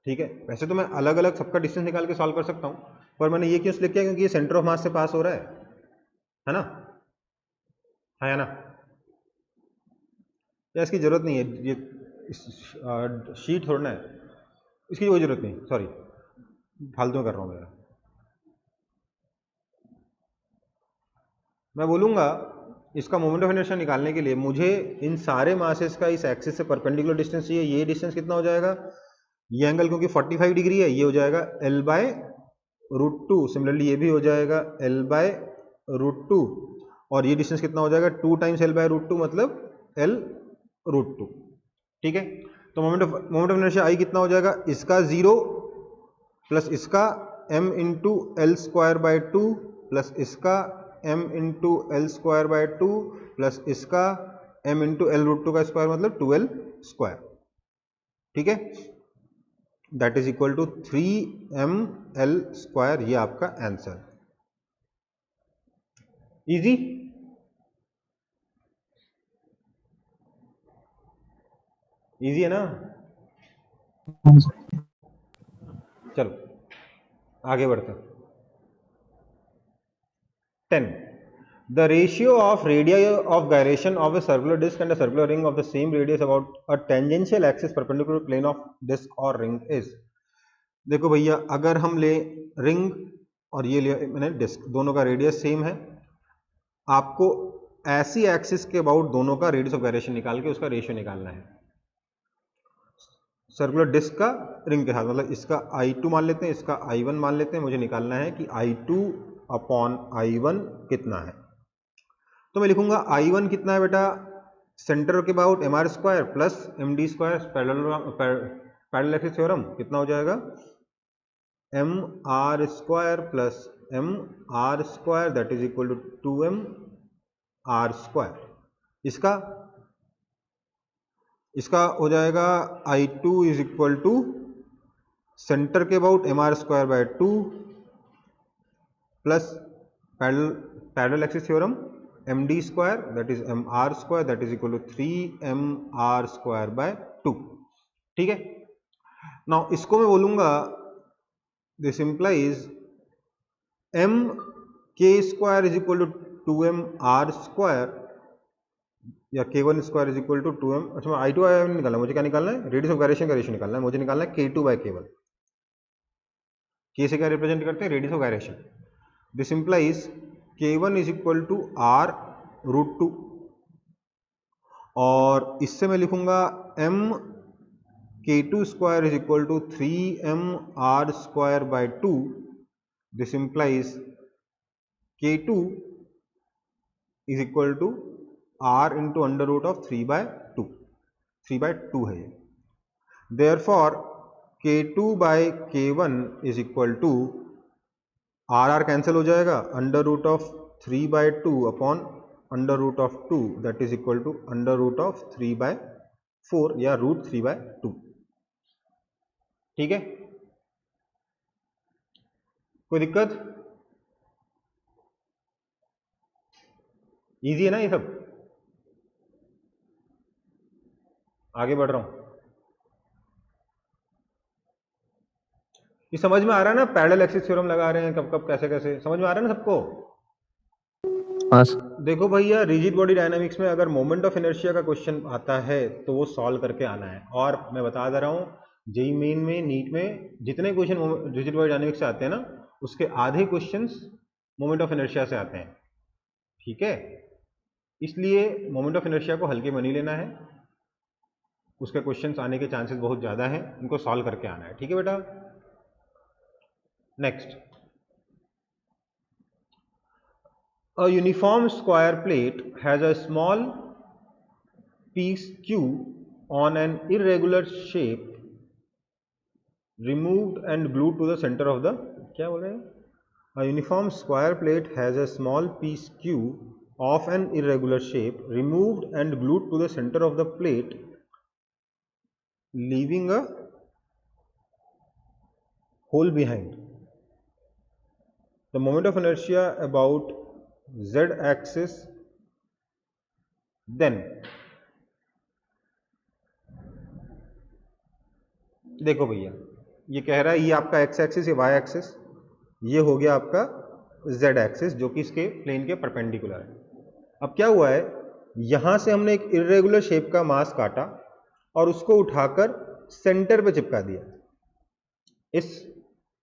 ठीक है, वैसे तो मैं अलग अलग सबका डिस्टेंस निकाल के सॉल्व कर सकता हूं, पर मैंने ये क्यों इसलिए किया क्योंकि ये सेंटर ऑफ मास से पास हो रहा है ना, है ना? या इसकी जरूरत नहीं है, ये शीट थोड़ा है, इसकी कोई जरूरत नहीं, सॉरी फालतू में कर रहा हूं मेरा। मैं बोलूंगा इसका मोमेंट ऑफ इनर्शिया निकालने के लिए मुझे इन सारे मासेस का इस एक्सिस से परपेंडिकुलर डिस्टेंस चाहिए। ये डिस्टेंस कितना हो जाएगा? ये एंगल क्योंकि 45 डिग्री है, ये हो जाएगा L/√2। सिमिलरली ये भी हो जाएगा L/√2, और ये डिस्टेंस कितना हो जाएगा? 2 टाइम्स L/√2 मतलब L√2। ठीक है, तो मोमेंट ऑफ इनर्शिया आई कितना हो जाएगा? इसका 0 प्लस इसका m इंटू L²/2 प्लस इसका m इंटू L²/2 प्लस इसका m इंटू L√2 का स्क्वायर मतलब 12²। ठीक है, that is equal to 3mL²। ये आपका आंसर। इजी? इजी है ना? हाँ सर। चलो आगे बढ़ते हैं। 10. The ratio of radii of gyration of a circular disc and a circular ring of the same radius about a tangential axis perpendicular to plane of disc or ring is. देखो भैया, अगर हम ले ring और ये ले मैंने disc, दोनों का रेडियस सेम है, आपको ऐसी एक्सिस के अबाउट दोनों का रेडियस ऑफ गायरेशन निकाल के उसका रेशियो निकालना है। सर्कुलर डिस्क का रिंग के साथ, मतलब इसका I2 मान लेते हैं, इसका I1 मान लेते हैं। मुझे निकालना है कि I2 अपॉन I1 कितना है। तो मैं लिखूंगा I1 कितना है बेटा? सेंटर के about mr² plus md² parallel axis theorem कितना हो जाएगा? mr² plus mr² that is equal to 2mr²। इसका हो जाएगा I2 is equal to centre के about mr²/2 plus parallel axis theorem md² that is mr² that is equal to 3mr²/2। ठीक है, now इसको मैं बोलूंगा this implies mk² is equal to 2mr² या k1² is equal to 2m। अच्छा, मैं I2 I1 निकालना है, मुझे क्या निकालना है? रेडियस ऑफ गायरेशन का रेशियो निकालना है। मुझे निकालना है k2/k1। k से क्या रिप्रेजेंट करते हैं? Radius of gyration. This implies k1 is equal to r√2, और इससे मैं लिखूंगा mk2² is equal to 3mr²/2। This implies k2 is equal to r into under root of 3/2। 3/2 है ये। Therefore k2/k1 is equal to r cancel हो जाएगा, under root of 3/2 upon under root of 2 that is equal to under root of 3/4 या √3/2। ठीक है, कोई दिक्कत? Easy है ना ये सब? आगे बढ़ रहा हूं। ये समझ में आ रहा है ना? पैरेलल एक्सिस थ्योरम लगा रहे हैं कब कब कैसे कैसे, समझ में आ रहा है ना सबको? हाँ सर। देखो भैया, रिजिड बॉडी डायनामिक्स में अगर मोमेंट ऑफ इनर्शिया का क्वेश्चन आता है तो वो सॉल्व करके आना है। और मैं बता दे रहा हूं, जेईई मेन में, नीट में जितने क्वेश्चन रिजिड बॉडी डायनामिक्स से आते हैं ना, उसके आधे क्वेश्चंस मोमेंट ऑफ इनर्शिया से आते हैं। ठीक है, इसलिए मोमेंट ऑफ इनर्शिया को हल्के में नहीं लेना है, उसके क्वेश्चंस आने के चांसेस बहुत ज़्यादा हैं, इनको सॉल्व करके आना है। ठीक है बेटा, next A uniform square plate has a small piece Q on an irregular shape removed and glued to the center of the, क्या बोल रहे हैं? A uniform square plate has a small piece Q of an irregular shape removed and glued to the center of the plate, leaving a hole behind. The moment of inertia about z axis then, देखो भैया ये कह रहा है ये आपका x axis, ये y axis, ये हो गया आपका z एक्सिस जो कि इसके प्लेन के परपेंडिकुलर है. अब क्या हुआ है, यहां से हमने एक इरेगुलर शेप का मास काटा और उसको उठाकर सेंटर पे चिपका दिया. इस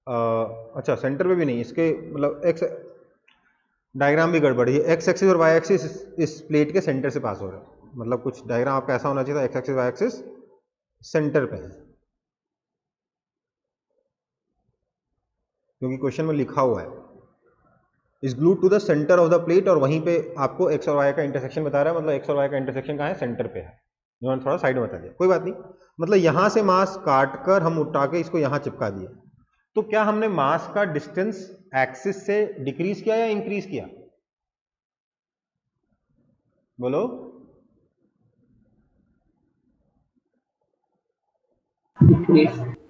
अच्छा सेंटर पे भी नहीं, इसके मतलब एक्स डायग्राम भी गड़बड़ है. एक्स एक्सिस और वाई एक्सिस इस प्लेट के सेंटर से पास हो रहा है. मतलब कुछ डायग्राम आपका ऐसा होना चाहिए था, X axis Y axis centre पे है, क्योंकि क्वेश्चन में लिखा हुआ है is glued to the centre of the plate, और वहीं पे आपको एक्स और वाई का इंटरसेक्शन बता रहा है. मतलब एक्स और वाई का इंटरसेक्शन कहाँ है, सेंटर पे है. इन्होंने थोड़ा साइड में बता दिया, कोई बात नहीं. मतलब यहां से मास काट कर हम उठा के इसको यहां चिपका दिया. तो क्या हमने मास का डिस्टेंस एक्सिस से डिक्रीज किया या इंक्रीज किया? बोलो.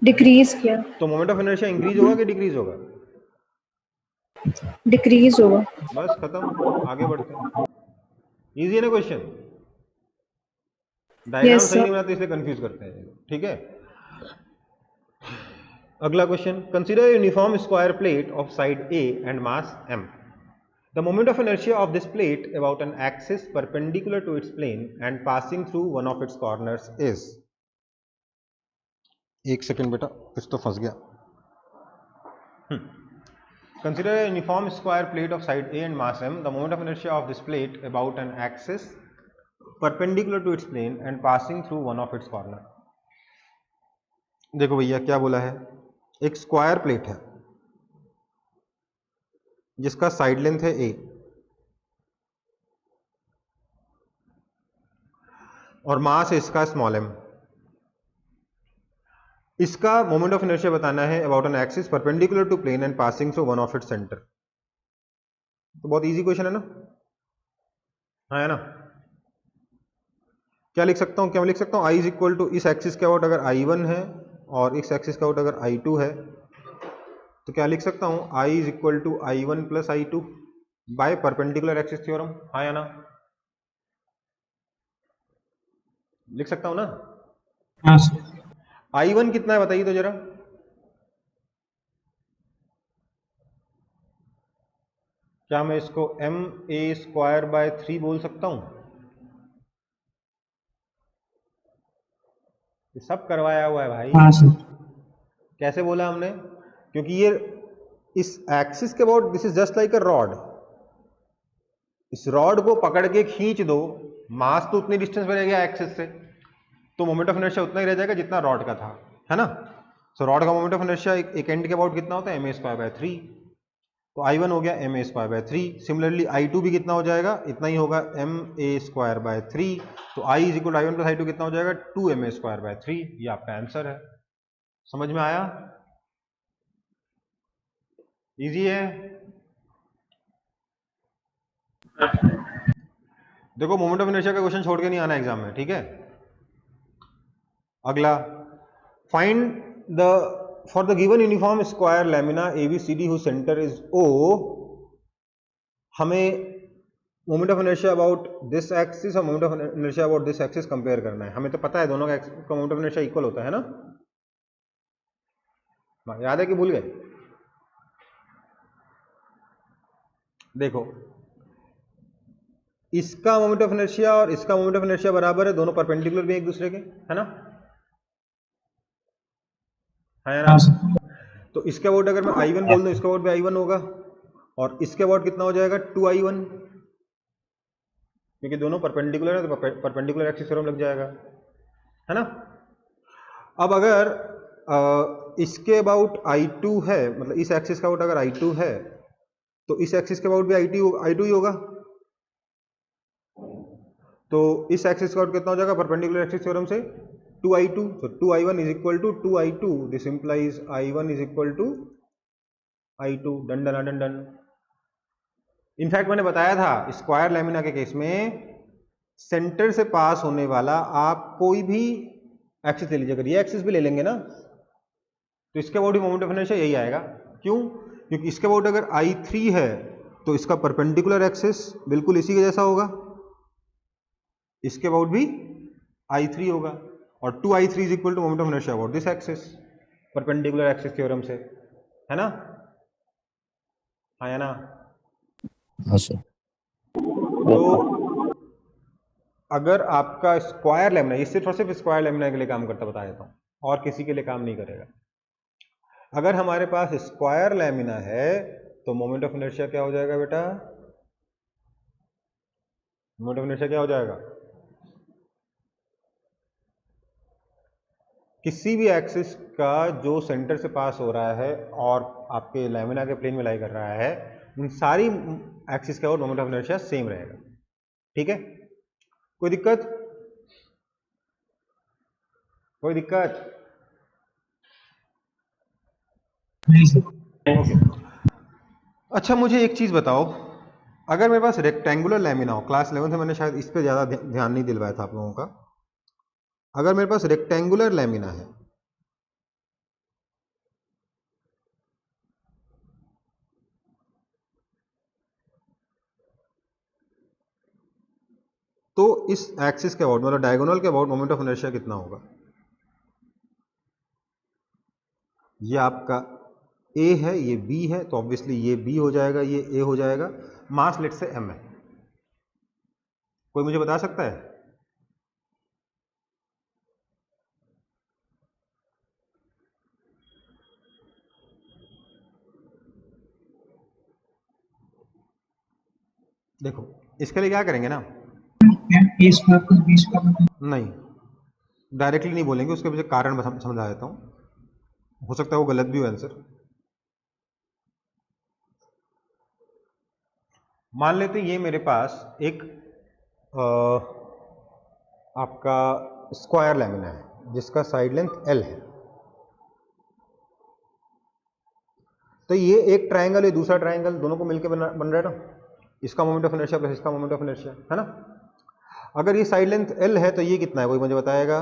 डिक्रीज किया. तो मोमेंट ऑफ इनर्शिया इंक्रीज होगा कि डिक्रीज होगा? डिक्रीज होगा. बस खत्म, आगे बढ़ते हैं. इजी है ना क्वेश्चन? डायग्राम सही नहीं बनाते इसलिए कंफ्यूज करते हैं. ठीक है, अगला question. Consider uniform square plate of side A and mass m. The moment of inertia of this plate about an axis perpendicular to its plane and passing through one of its corners is. एक second बेटा, कुछ तो फंस गया. Consider a uniform square plate of side A and mass m. The moment of inertia of this plate about an axis perpendicular to its plane and passing through one of its corner. देखो भैया क्या बोला है, एक square plate है जिसका side length है a और मास है इसका स्मॉल m. इसका मोमेंट ऑफ इनर्शिया बताना है about an axis perpendicular to plane and passing through one of its centre. तो बहुत इजी क्वेश्चन है ना? हाँ है ना? क्या लिख सकता हूं, क्या लिख सकता हूं, i इज इक्वल टू इस एक्सिस के अबाउट अगर i1 है और इस एक्सिस के अबाउट अगर i2 है तो क्या लिख सकता हूं, i is equal to i1 plus i2 by perpendicular axis theorem. हाँ या ना? लिख सकता हूं ना? हाँ सर. i1 कितना है बताइए तो जरा. क्या मैं इसको ma स्क्वायर बाय 3 बोल सकता हूं? ये सब करवाया हुआ है भाई. हाँ सर. कैसे बोला हमने? क्योंकि ये इस एक्सिस के about this is just like a rod. इस रॉड को पकड़ के खींच दो, मास तो उतनी डिस्टेंस पे रह गया एक्सिस से, तो मोमेंट ऑफ इनर्शिया उतना ही रह जाएगा जितना रॉड का था, है ना? सो रॉड का मोमेंट ऑफ इनर्शिया एक एंड के अबाउट कितना होता है, ma स्क्वायर बाय 3. तो i1 हो गया ma square by 3. Similarly i2 भी कितना हो जाएगा, इतना ही होगा, ma स्क्वायर बाय 3. तो i is equal i1 plus i2 कितना हो जाएगा, 2ma स्क्वायर बाय 3. ये आपका आंसर है. समझ में आया? इजी है. देखो मोमेंट ऑफ इनर्शिया का क्वेश्चन छोड़ के नहीं आना एग्जाम में, ठीक है? अगला, find the for the given uniform square lamina ABCD whose centre is O. हमें moment of inertia about this axis और moment of inertia about this axis compare करना है. हमें तो पता है दोनों का मोमेंट ऑफ इनर्शिया इक्वल होता है ना? याद है कि भूल गए? देखो इसका मोमेंट ऑफ इनर्शिया और इसका मोमेंट ऑफ इनर्शिया बराबर है, दोनों परपेंडिकुलर भी एक दूसरे के, है ना? है ना? तो इसके अबाउट अगर मैं i1 बोल दूं, इसके अबाउट भी i1 होगा, और इसके अबाउट कितना हो जाएगा, 2i1, क्योंकि दोनों परपेंडिकुलर है तो परपेंडिकुलर एक्सिस थ्योरम लग जाएगा, है ना? अब अगर इसके अबाउट i2 है, मतलब इस एक्सिस का अबाउट अगर i2 है तो इस एक्सिस के अबाउट भी I2 ही होगा। तो इस एक्सिस का कितना हो जाएगा परपेंडिकुलर एक्सिस थ्योरम से 2I2, so 2I1 is equal to 2I2, this implies I1 is equal to I2। Done done done done. In fact मैंने बताया था स्क्वायर लैमिना के केस में सेंटर से पास होने वाला आप कोई भी एक्सिस ले लीजिए, अगर ये एक्सिस भी ले लेंगे ना तो इसके अबाउट भी मोमेंट ऑफ इनर्शिया यही आएगा। क्यों? क्योंकि इसके अबाउट अगर I3 है तो इसका परपेंडिकुलर एक्सिस बिल्कुल इसी के जैसा होगा, इसके अबाउट भी I3 होगा, और 2I3 is equal to moment of inertia about this axis, perpendicular axis theorem से, है ना? हाँ या ना? हाँ सर। तो अगर आपका स्क्वायर लैमिना, ये सिर्फ और सिर्फ स्क्वायर लैमिना के लिए काम करता बता देता हूं, और किसी के लिए काम नहीं करेगा। अगर हमारे पास स्क्वायर लैमिना है तो मोमेंट ऑफ इनर्शिया क्या हो जाएगा बेटा? मोमेंट ऑफ इनर्शिया क्या हो जाएगा? किसी भी एक्सिस का जो सेंटर से पास हो रहा है और आपके लैमिना के प्लेन में लाई कर रहा है, उन सारी एक्सिस का और मोमेंट ऑफ इनर्शिया सेम रहेगा। ठीक है, कोई दिक्कत? कोई दिक्कत? ओके। अच्छा, मुझे एक चीज बताओ, अगर मेरे पास रेक्टेंगुलर लैमिना हो, क्लास 11 से मैंने शायद इस पे ज्यादा ध्यान नहीं दिलवाया था आप लोगों का, अगर मेरे पास रेक्टेंगुलर लैमिना है तो इस एक्सिस के अबाउट, मतलब डायगोनल के अबाउट मोमेंट ऑफ इनर्शिया कितना होगा? ये आपका A है, ये B है, तो ऑब्वियसली ये B हो जाएगा, ये A हो जाएगा। मास लेट से M है। कोई मुझे बता सकता है? देखो, इसके लिए क्या करेंगे ना, नहीं डायरेक्टली नहीं बोलेंगे, उसके पीछे कारण समझा देता हूं, हो सकता है वो गलत भी हो आंसर। मान लेते ये मेरे पास एक आपका स्क्वायर लैमिना है जिसका साइड लेंथ L है। तो ये एक ट्रायंगल है, दूसरा ट्रायंगल, दोनों को मिलकर बन रहा है ना, इसका मोमेंट ऑफ इनर्शिया प्लस इसका मोमेंट ऑफ इनर्शिया, है ना? अगर ये साइड लेंथ L है तो ये कितना है, कोई मुझे बताएगा?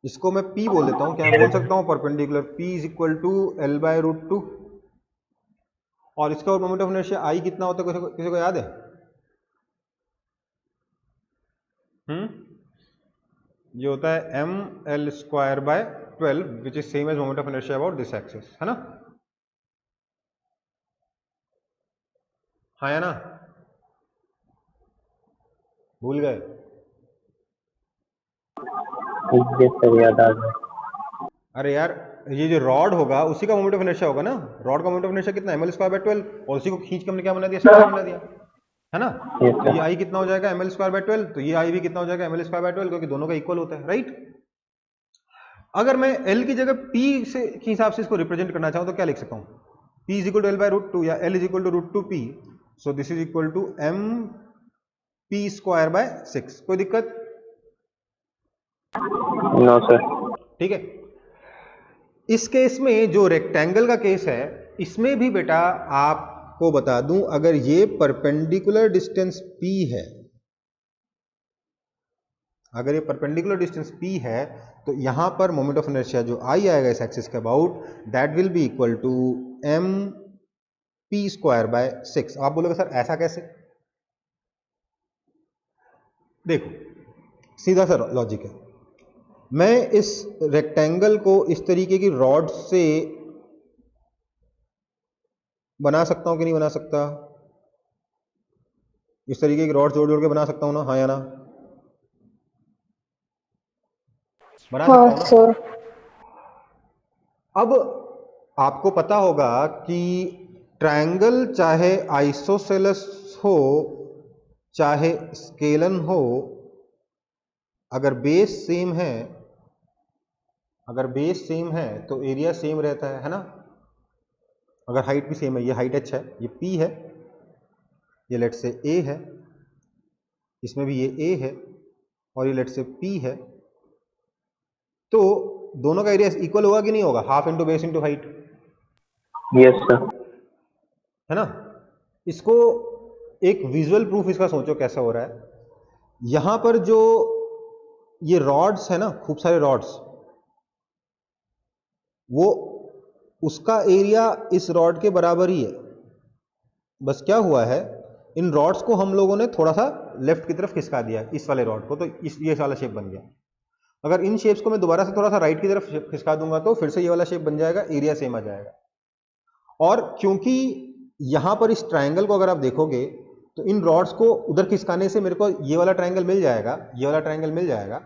इसको मैं P बोल देता हूं, क्या मैं बोल सकता हूं? Perpendicular P is equal to L/√2। और इसका और मोमेंट ऑफ इनर्शिया I कितना होता है, किसी को याद है? ये होता है mL²/12 which is same as moment of inertia about this axis, है ना? हाँ या ना? भूल गए? याद आ गया। अरे यार, ये जो रॉड होगा उसी का मोमेंट ऑफ इनर्शिया होगा ना। रॉड का मोमेंट ऑफ इनर्शिया कितना है? mL²/12, और उसी को खींच के हमने क्या बना दिया? स्क्वायर बना दिया, है ना? तो ये I कितना हो जाएगा? mL²/12। तो ये I भी कितना हो जाएगा? mL²/12, क्योंकि दोनों का इक्वल होता है, राइट? अगर मैं L की जगह P से के हिसाब से इसको रिप्रेजेंट करना चाहूं तो क्या लिख सकता हूं? P is equal to L/√2 या L is equal to √2P, so this is equal to MP²/6। कोई दिक्कत? No sir. ठीक है। इस केस में जो रेक्टेंगल का केस है, इसमें भी बेटा आपको बता दूं, अगर ये परपेंडिकुलर डिस्टेंस P है, अगर ये परपेंडिकुलर डिस्टेंस P है तो यहां पर मोमेंट ऑफ इनर्शिया जो I आएगा इस एक्सिस के about, that will be equal to MP²/6। आप बोलोगे सर ऐसा कैसे? देखो, सीधा सा लॉजिक है। मैं इस रेक्टेंगल को इस तरीके की रॉड से बना सकता हूं कि नहीं बना सकता? इस तरीके की रॉड जोड़ जोड़ के बना सकता हूं ना, हाँ या ना? बना सकता हूं ना? सर। अब आपको पता होगा कि ट्रायंगल चाहे आइसोसेलेस हो चाहे स्केलन हो, अगर बेस सेम है, अगर बेस सेम है तो एरिया सेम रहता है ना? अगर हाइट भी सेम है, ये हाइट h है, ये p है, ये लेट से a है, इसमें भी ये a है और ये लेट से p है, तो दोनों का एरिया इक्वल होगा कि नहीं होगा? Half into base into height, yes sir. है ना। इसको एक विजुअल प्रूफ इसका सोचो कैसा हो रहा है। यहां पर जो ये रॉड्स है ना, खूब सारे रॉड्स, वो उसका एरिया इस रॉड के बराबर ही है। बस क्या हुआ है, इन रॉड्स को हम लोगों ने थोड़ा सा लेफ्ट की तरफ खिसका दिया इस वाले रॉड को, तो इस ये वाला शेप बन गया। अगर इन शेप्स को मैं दोबारा से थोड़ा सा राइट की तरफ खिसका दूंगा तो फिर से ये वाला शेप बन जाएगा, एरिया सेम आ जाएगा। और क्योंकि यहां पर इस ट्रायंगल को अगर आप देखोगे तो इन रॉड्स को उधर खिसकाने से मेरे को ये वाला ट्रायंगल मिल जाएगा, ये वाला ट्रायंगल मिल जाएगा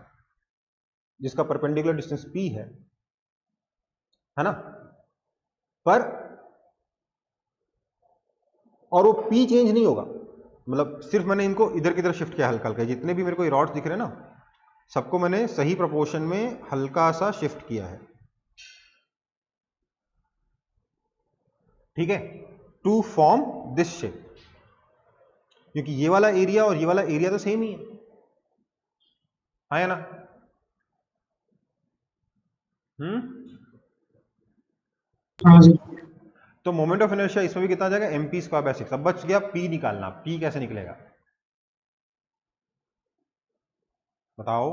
जिसका परपेंडिकुलर डिस्टेंस p है ना। पर और वो p चेंज नहीं होगा, मतलब सिर्फ मैंने इनको इधर की तरफ शिफ्ट किया हल्का हल्का। जितने भी मेरे को रॉड्स दिख रहे हैं ना, सबको मैंने सही प्रोपोर्शन में हल्का सा शिफ्ट किया है, ठीक है, टू फॉर्म दिस शेप। क्योंकि ये वाला एरिया और ये वाला एरिया तो सेम ही है, हाँ या ना? हाँ जी। तो मोमेंट ऑफ इनर्शिया इसमें भी कितना आ जाएगा? mp square by 6। अब बच गया p निकालना। p कैसे निकलेगा बताओ?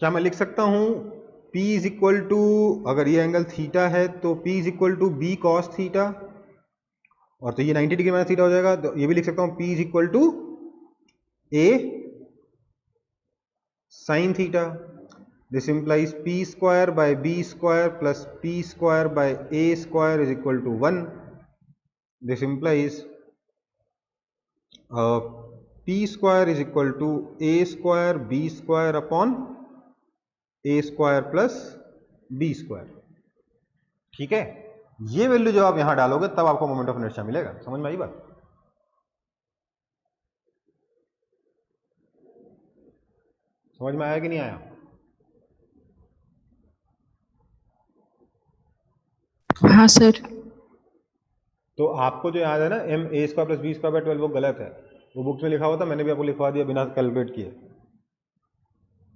क्या मैं लिख सकता हूं P इज इक्वल टू, अगर ये एंगल थीटा है तो P is equal to B cos theta, और तो ये 90 डिग्री माइनस थीटा हो जाएगा। तो ये भी लिख सकता हूं P is equal to A sine theta. This implies P square by B square plus P square by A square is equal to 1। This implies P square is equal to A square B square upon A square plus B square, ठीक है। ये value जब आप यहां डालोगे तब आपको moment of inertia मिलेगा। समझ में आई बात? समझ में आया कि नहीं आया? हाँ सर। तो आपको जो याद है ना, M A square plus B square by 12, वो गलत है। वो बुक्स में लिखा हुआ था, मैंने भी आपको लिखवा दिया बिना कैलकुलेट किए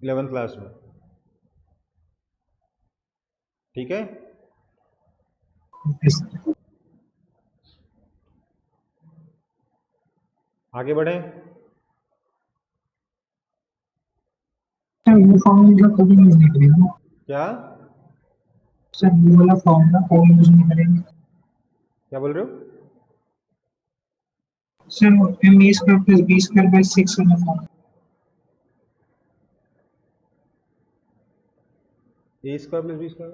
11th क्लास में, ठीक है। आगे बढ़े। सर वो फॉर्मूला कभी यूज नहीं करेंगे क्या सर, वो वाला फॉर्मूला कभी यूज नहीं करेंगे क्या बोल रहे हो? Sir. M A square plus B square by 6 वाला formula. A square plus B square,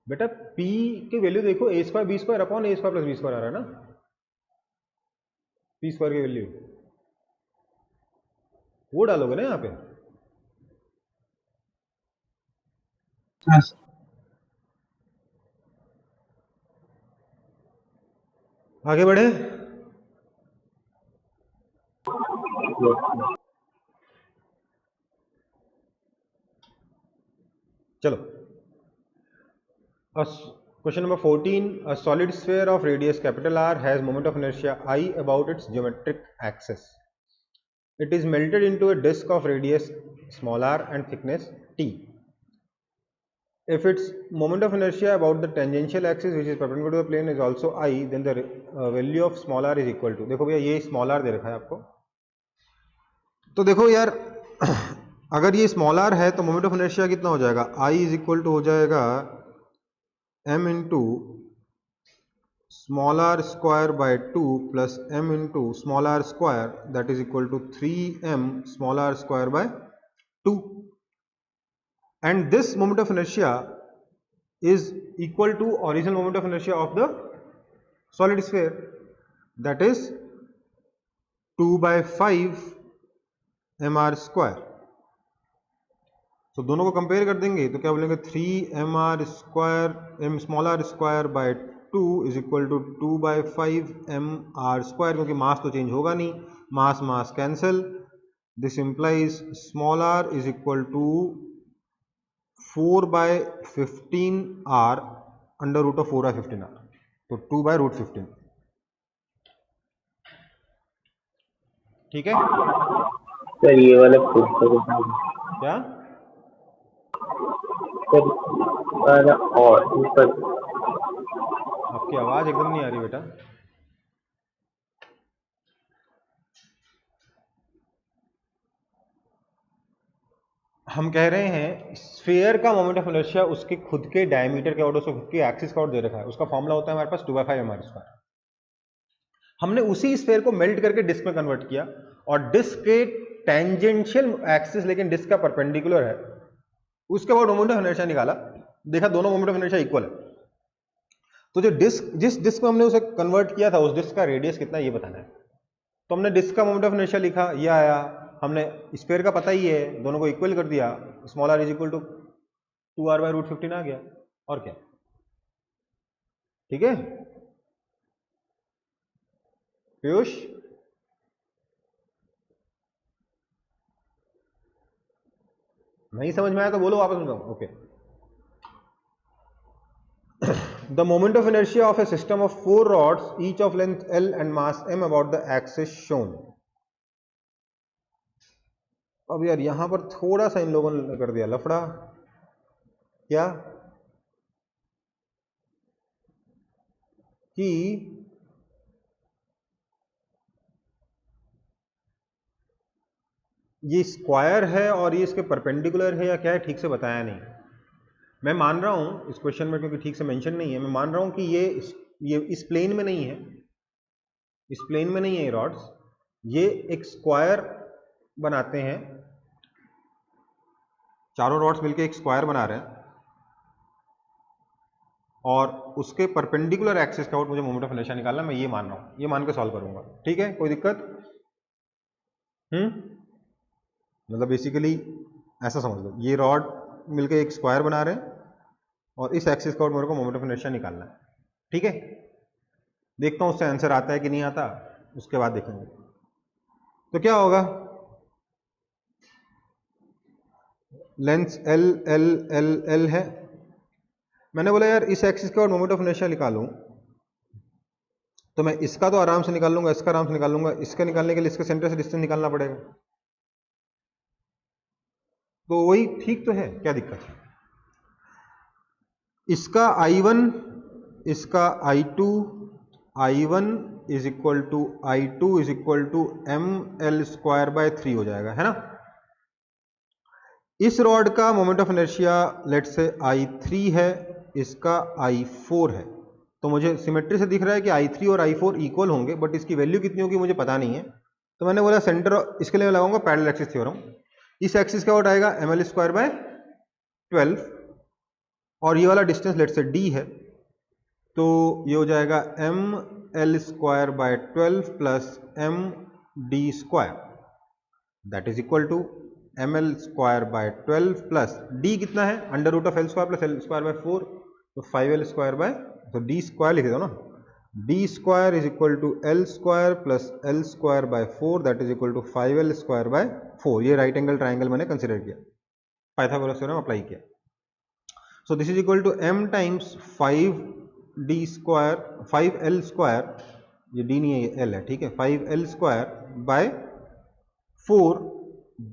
बेटा P की वैल्यू देखो, A square B square upon A square plus B square आ रहा है ना, P स्क्वायर की वैल्यू वो डालोगे ना यहाँ पे। हाँ सर। आगे बढ़े। चलो, question number 14, a solid sphere of radius capital R has moment of inertia I about its geometric axis. It is melted into a disk of radius small r and thickness t. If its moment of inertia about the tangential axis which is perpendicular to the plane is also I, then the value of small r is equal to, देखो भैया ये small r दे रखा है आपको, तो देखो यार अगर ये स्मॉल r है तो मोमेंट ऑफ इनर्शिया कितना हो जाएगा? I इज इक्वल टू हो जाएगा m into small r square by 2 plus m into small r square, that is equal to 3m small r square by 2। and this moment of inertia is equal to original moment of inertia of the solid sphere, that is 2 by 5 mr square। तो दोनों को compare कर देंगे तो क्या बोलेंगे? 3 mr square m small r square by 2 is equal to 2/5 mr², क्योंकि mass तो चेंज होगा नहीं, mass mass cancel. This implies small r is equal to 4/15r √4/15r, तो 2/√15। ठीक है, सर ये वाला खुद का बता दो। क्या सर वाला और ऊपर आपकी आवाज एकदम नहीं आ रही बेटा। हम कह रहे हैं स्फीयर का मोमेंट ऑफ इनर्शिया उसके खुद के डायमीटर के और उसके खुद के एक्सिस का और दे रखा है, उसका फॉर्मूला होता है हमारे पास 2/5 mr²। हमने उसी स्फीयर को मेल्ट करके डिस्क में कन्वर्ट किया, और डिस्क के टेंजेंशियल एक्सिस लेकिन डिस्क का परपेंडिकुलर है, उसके बाद मोमेंट ऑफ इनर्शिया निकाला, देखा दोनों मोमेंट ऑफ इनर्शिया इक्वल है। तो जो डिस्क, जिस डिस्क में हमने उसे कन्वर्ट किया था, उस डिस्क का रेडियस कितना है ये बताना है। तो हमने डिस्क का मोमेंट ऑफ इनर्शिया लिखा, ये आया, हमने स्फीयर का पता ही है, दोनों को इक्वल कर दिया, small r is equal to 2r/√15 आ गया, और क्या। ठीक है पीयूष, नहीं समझ में आया तो बोलो, वापस समझाओ। Okay, the moment of inertia of a system of 4 rods each of length L and mass m about the axis shown। अब यार यहां पर थोड़ा सा इन लोगों ने कर दिया लफड़ा, क्या कि ये स्क्वायर है और ये इसके परपेंडिकुलर है या क्या है, ठीक से बताया नहीं। मैं मान रहा हूं इस क्वेश्चन में, क्योंकि ठीक से मेंशन नहीं है, मैं मान रहा हूं कि ये इस प्लेन में नहीं है, इस प्लेन में नहीं है ये रॉड्स, ये एक स्क्वायर बनाते हैं, चारों रॉड्स मिलकर एक स्क्वायर बना रहे हैं, और उसके परपेंडिकुलर एक्सिस का मुझे मोमेंट ऑफ इनर्शिया निकालना, मैं ये मान रहा हूं, ये मान के सॉल्व करूंगा। ठीक है, कोई दिक्कत? मतलब बेसिकली ऐसा समझ लो, ये रॉड मिलकर एक स्क्वायर बना रहे हैं, और इस एक्सिस का मेरे को मोमेंट ऑफ इनर्शिया निकालना है। ठीक है, देखता हूं उससे आंसर आता है कि नहीं आता, उसके बाद देखेंगे। तो क्या होगा, length L L L L है, मैंने बोला यार इस एक्सिस के बाद मोमेंट ऑफ इनर्शिया निकालूं, तो मैं इसका तो आराम से निकाल लूंगा, इसका आराम से निकाल लूंगा, इसका निकालने के लिए इसके सेंटर से डिस्टेंस निकालना पड़ेगा। तो वही ठीक तो है, क्या दिक्कत है। इसका I1, इसका I2, I1 is equal to I2 is equal to ml²/3 हो जाएगा, है ना। इस रॉड का मोमेंट ऑफ इनर्शिया लेट से I3 है, इसका I4 है, तो मुझे सिमेट्री से दिख रहा है कि I3 और I4 इक्वल होंगे, बट इसकी वैल्यू कितनी होगी मुझे पता नहीं है। तो मैंने बोला सेंटर, इसके लिए मैं लगाऊंगा पैरेलल एक्सिस थ्योरम। इस एक्सिस का व्हाट आएगा ml²/12, और ये वाला डिस्टेंस लेट से d है, तो ये हो जाएगा ml²/12 plus md², that is equal to ml²/12 plus d कितना है, √L² प्लस L²/4, तो 5L², तो d² लिख दो ना, d² is equal to L² plus L²/4, that is equal to 5L²/4। ये राइट एंगल ट्राइंगल मैंने कंसिडर किया, पाइथागोरस थ्योरम अप्लाई किया। So this is equal to m times 5L², ये d नहीं है ये L है, ठीक है, 5L²/4,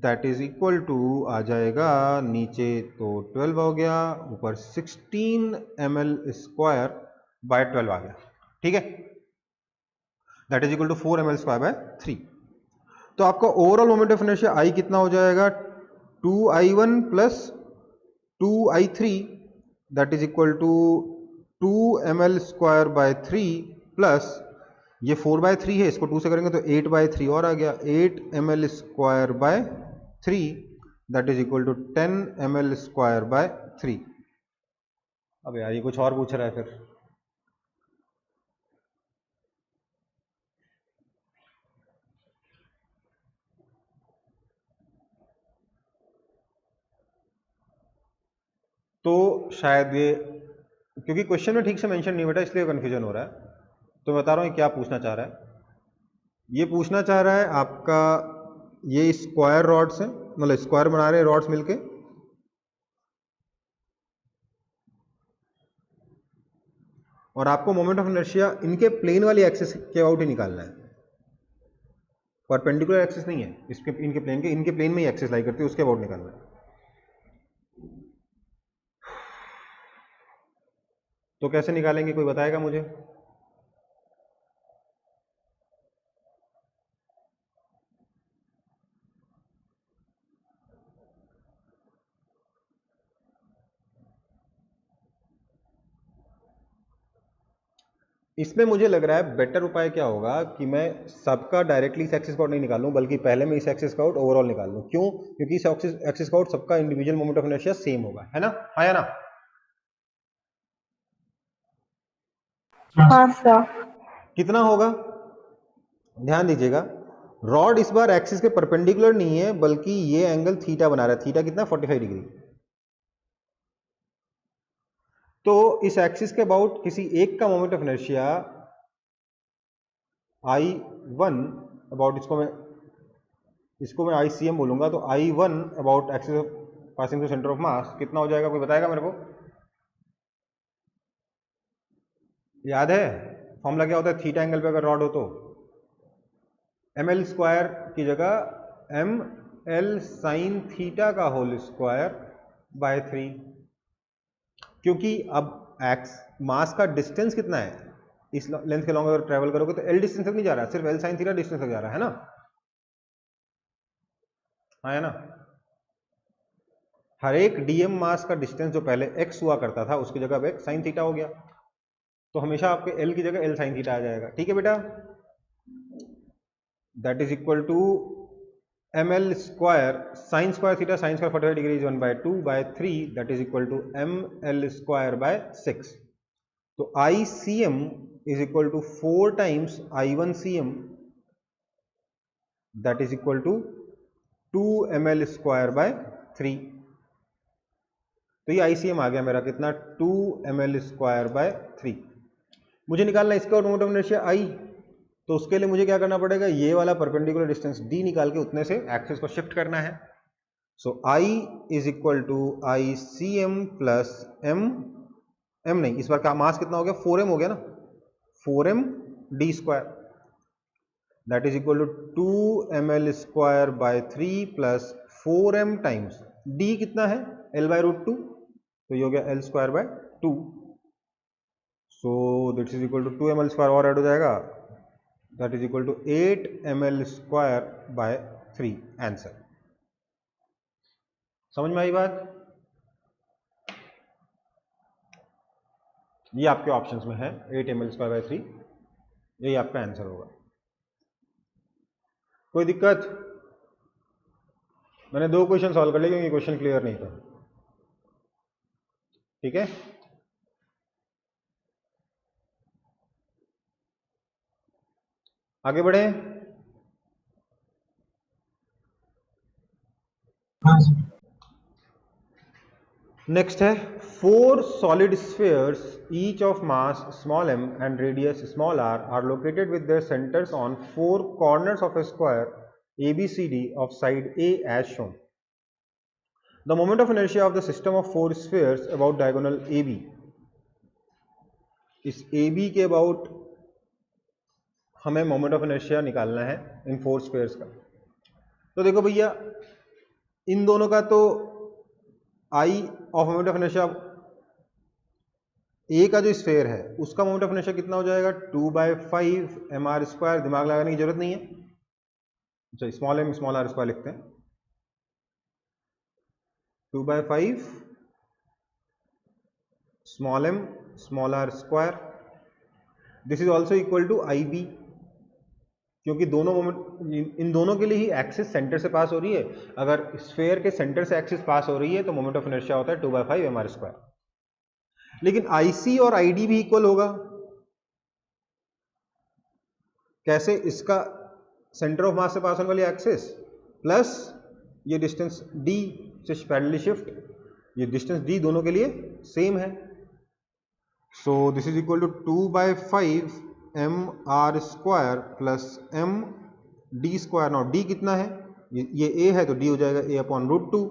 that is equal to आ जाएगा नीचे तो 12 हो गया, ऊपर 16 ml²/12 आ गया। ठीक है, that is equal to 4 ml²/3। तो आपका overall moment of inertia I कितना हो जाएगा, 2I1 plus 2I3, that is equal to 2 ml²/3 plus ये 4/3 है, इसको 2 से करेंगे तो 8/3 और आ गया, 8 ml²/3, that is equal to 10 ml²/3। अब यार ये कुछ और पूछ रहा है फिर। तो शायद ये क्योंकि क्वेश्चन में ठीक से मेंशन नहीं बेटा, इसलिए कंफ्यूजन हो रहा है। तो मैं बता रहा हूँ क्या पूछना चाह रहा है। ये पूछना चाह रहा है आपका, ये स्क्वायर रॉड्स हैं, मतलब स्क्वायर बना रहे हैं रॉड्स मिलके, और आपको मोमेंट ऑफ इनर्शिया इनके प्लेन वाली एक्सिस के अबाउट ही निकालना है, परपेंडिकुलर एक्सिस नहीं है इसके, इनके प्लेन में ही एक्सिस लाई करती है, उसके अबाउट निकालना है। तो कैसे निकालेंगे, कोई बताएगा मुझे? इसमें मुझे लग रहा है बेटर उपाय क्या होगा कि मैं सबका डायरेक्टली इस एक्सिस का आउट नहीं निकालूं, बल्कि पहले मैं इस एक्सिस का आउट ओवरऑल निकाल लूं। क्यों? क्योंकि इस एक्सिस का आउट सबका individual moment of inertia same होगा, है ना? हाँ या ना? हाँ सर। कितना होगा? ध्यान दीजिएगा, रॉड इस बार एक्सिस के परपेंडिकुलर नहीं है, बल्कि ये एंगल थीटा बना रहा है। थीटा कितना? 45 डिग्री। तो इस एक्सिस के अबाउट किसी एक का moment of inertia I1 about, इसको मैं ICM बोलूंगा, तो I1 about axis passing to centre of mass कितना हो जाएगा? कोई बताएगा मेरे को? याद है फॉर्मूला क्या होता है थीटा एंगल पे अगर रॉड हो तो? ml स्क्वायर की जगह ml साइन थीटा का होल स्क्वायर बाय 3, क्योंकि अब मास का डिस्टेंस कितना है, इस लेंथ के लॉन्ग अगर ट्रेवल करोगे तो L डिस्टेंस तक नहीं जा रहा है, सिर्फ L साइन थीटा डिस्टेंस तक जा रहा है ना? हाँ है ना? हर एक डीएम मास का डिस्टेंस जो पहले x हुआ करता था उसकी जगह अब x साइन थीटा हो गया, तो हमेशा आपके L की जगह L साइन थीटा आ जाएगा। ठीक है बेटा? That is equal to ml square sine square theta, sine square 45 degree 1/2/3, that is equal to ml square by 6। तो ICM is equal to 4 times I1CM, that is equal to 2 ml square by 3। तो ये ICM आ गया मेरा कितना? 2 ml square by 3। मुझे निकालना है इसका मोमेंट ऑफ इनर्शिया I, तो उसके लिए मुझे क्या करना पड़ेगा? ये वाला परपेंडिकुलर डिस्टेंस d निकाल के उतने से एक्सिस को शिफ्ट करना है। So I is equal to ICM plus m नहीं, इस बार का मास कितना हो गया? 4m हो गया ना, 4m d square, that is equal to 2 ml square by 3 plus 4m times d कितना है? L/√2, तो ये हो गया L square by 2। So this is equal to 2 ml square और ऐड हो जाएगा, that is equal to 8 ml square by 3। Answer समझ में आई बात? ये आपके ऑप्शंस में है 8 ml स्क्वायर बाय 3, यही आपका आंसर होगा। कोई दिक्कत? मैंने 2 क्वेश्चन सॉल्व कर लिए क्योंकि क्वेश्चन क्लियर नहीं था। ठीक है? आगे बढ़े। हाँ सर। नेक्स्ट है 4 solid spheres each of mass small m and radius small r are located with their centers on 4 corners of a square ABCD of side A as shown. The moment of inertia of the system of 4 spheres about diagonal AB. इस AB के about हमें moment of inertia निकालना है इन 4 spheres का। तो देखो भैया, इन दोनों का तो I of moment of inertia, A का जो स्फीयर है उसका मोमेंट ऑफ इनर्शिया कितना हो जाएगा? 2/5 mr स्क्वायर। दिमाग लगाने की जरूरत नहीं है, अच्छा small m small r square लिखते हैं। 2/5 small m small r square, this is also equal to IB, क्योंकि दोनों मोमेंट, इन दोनों के लिए ही एक्सिस सेंटर से पास हो रही है। अगर स्फीयर के सेंटर से एक्सिस पास हो रही है तो मोमेंट ऑफ इनर्शिया होता है 2/5 mr स्क्वायर। लेकिन IC और ID भी इक्वल होगा। कैसे? इसका सेंटर ऑफ मास से पास होने वाली एक्सिस प्लस ये डिस्टेंस d से पैरेलली शिफ्ट, ये डिस्टेंस d दोनों के लिए सेम है। So this is equal to 2/5 mr square plus m d square. Not d कितना है, ये a है तो d हो जाएगा a upon root 2।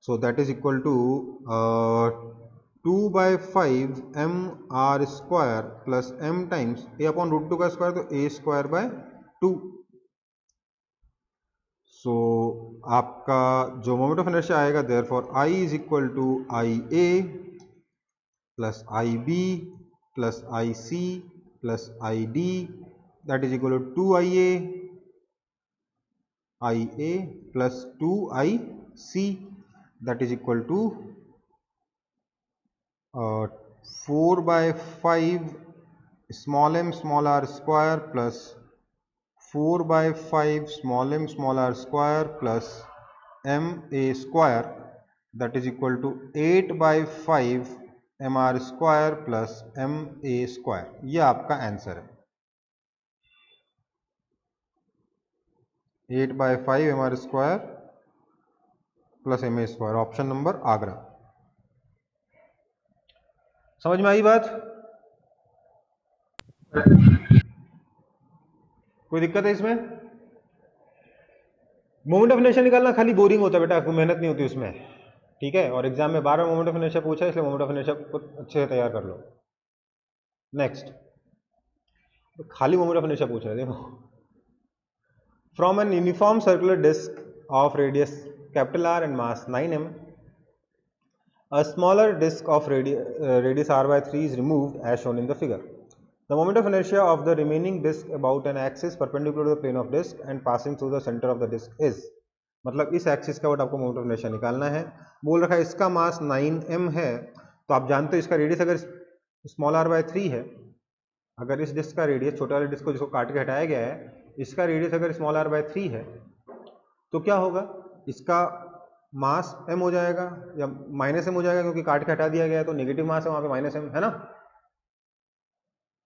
So that is equal to 2/5 mr square plus m times a upon root 2 का square तो a square by 2। So आपका जो मोमेंट ऑफ इनर्शिया आएगा therefore I is equal to IA plus IB plus IC plus ID that is equal to 2IA plus 2IC that is equal to 4/5 small m small r square plus 4/5 small m small r square plus ma square that is equal to 8/5 mr square plus ma square. यह आपका answer है, 8/5 mr square plus ma square, option number Agra. समझ में आई बात? कोई दिक्कत है इसमें? मोमेंट ऑफ इनर्शिया निकालना खाली बोरिंग होता है बेटा, कोई मेहनत नहीं होती उसमें, ठीक है। और एग्जाम में 12 मोमेंट ऑफ इनर्शिया पूछा है, इसलिए मोमेंट ऑफ इनर्शिया को अच्छे से तैयार कर लो। नेक्स्ट, खाली मोमेंट ऑफ इनर्शिया पूछ रहे देखो। From an uniform circular disc of radius capital R and mass 9m, a smaller disk of radius r/3 is removed as shown in the figure. The moment of inertia of the remaining disk about an axis perpendicular to the plane of disk and passing through the center of the disk is, मतलब इस axis का आपको moment of inertia निकालना है। बोल रखा है इसका मास 9m है, तो आप जानते हो इसका रेडियस अगर स्मॉल r/3 है, अगर इस डिस्क का रेडियस, छोटे वाले डिस्क को जिसको काट के हटाया गया है, इसका रेडियस अगर स्मॉल r/3 है तो क्या होगा, इसका मास m हो जाएगा या माइनस m हो जाएगा, क्योंकि काट के हटा दिया गया है तो नेगेटिव मास है वहां पे माइनस m, है ना?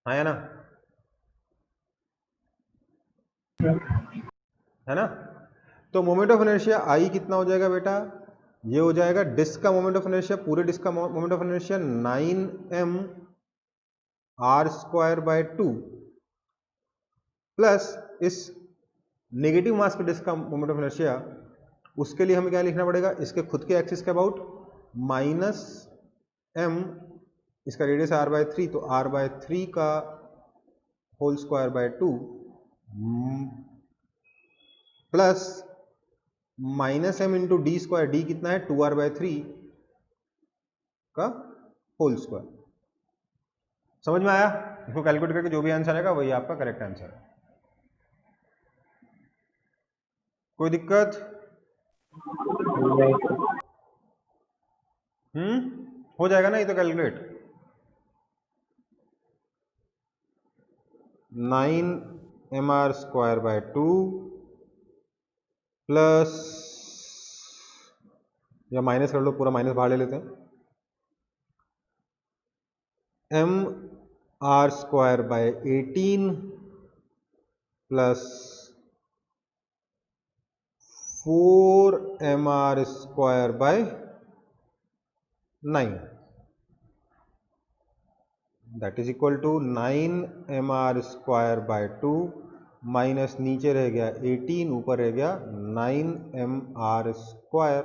हाँ, है ना? है ना? तो मोमेंट ऑफ इनर्शिया I कितना हो जाएगा बेटा, ये हो जाएगा डिस्क का मोमेंट ऑफ इनर्शिया, पूरे डिस्क का moment of inertia 9m r square by 2 plus इस नेगेटिव मास के डिस्क का मोमेंट ऑफ इनर्शिया, उसके लिए हमें क्या लिखना पड़ेगा, इसके खुद के एक्सिस के अबाउट माइनस m, इसका रेडियस r/3 तो r/3 का whole square by 2 plus minus m into D square, D कितना है 2r/3 का होल स्क्वायर। समझ में आया? इसको कैलकुलेट करके जो भी आंसर आएगा वही आपका करेक्ट आंसर है। कोई दिक्कत? हो जाएगा ना ये तो calculate. 9mr square by 2 plus, या माइनस कर लो, पूरा माइनस बाहर ले लेते हैं, mr square by 18 plus 4mr square by 9 that is equal to 9mr square by 2 minus नीचे रह गया 18, ऊपर रह गया 9mr square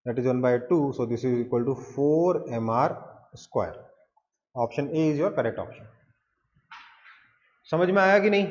that is 1/2, so this is equal to 4mr square. Option A is your correct option. समझ में आया कि नहीं?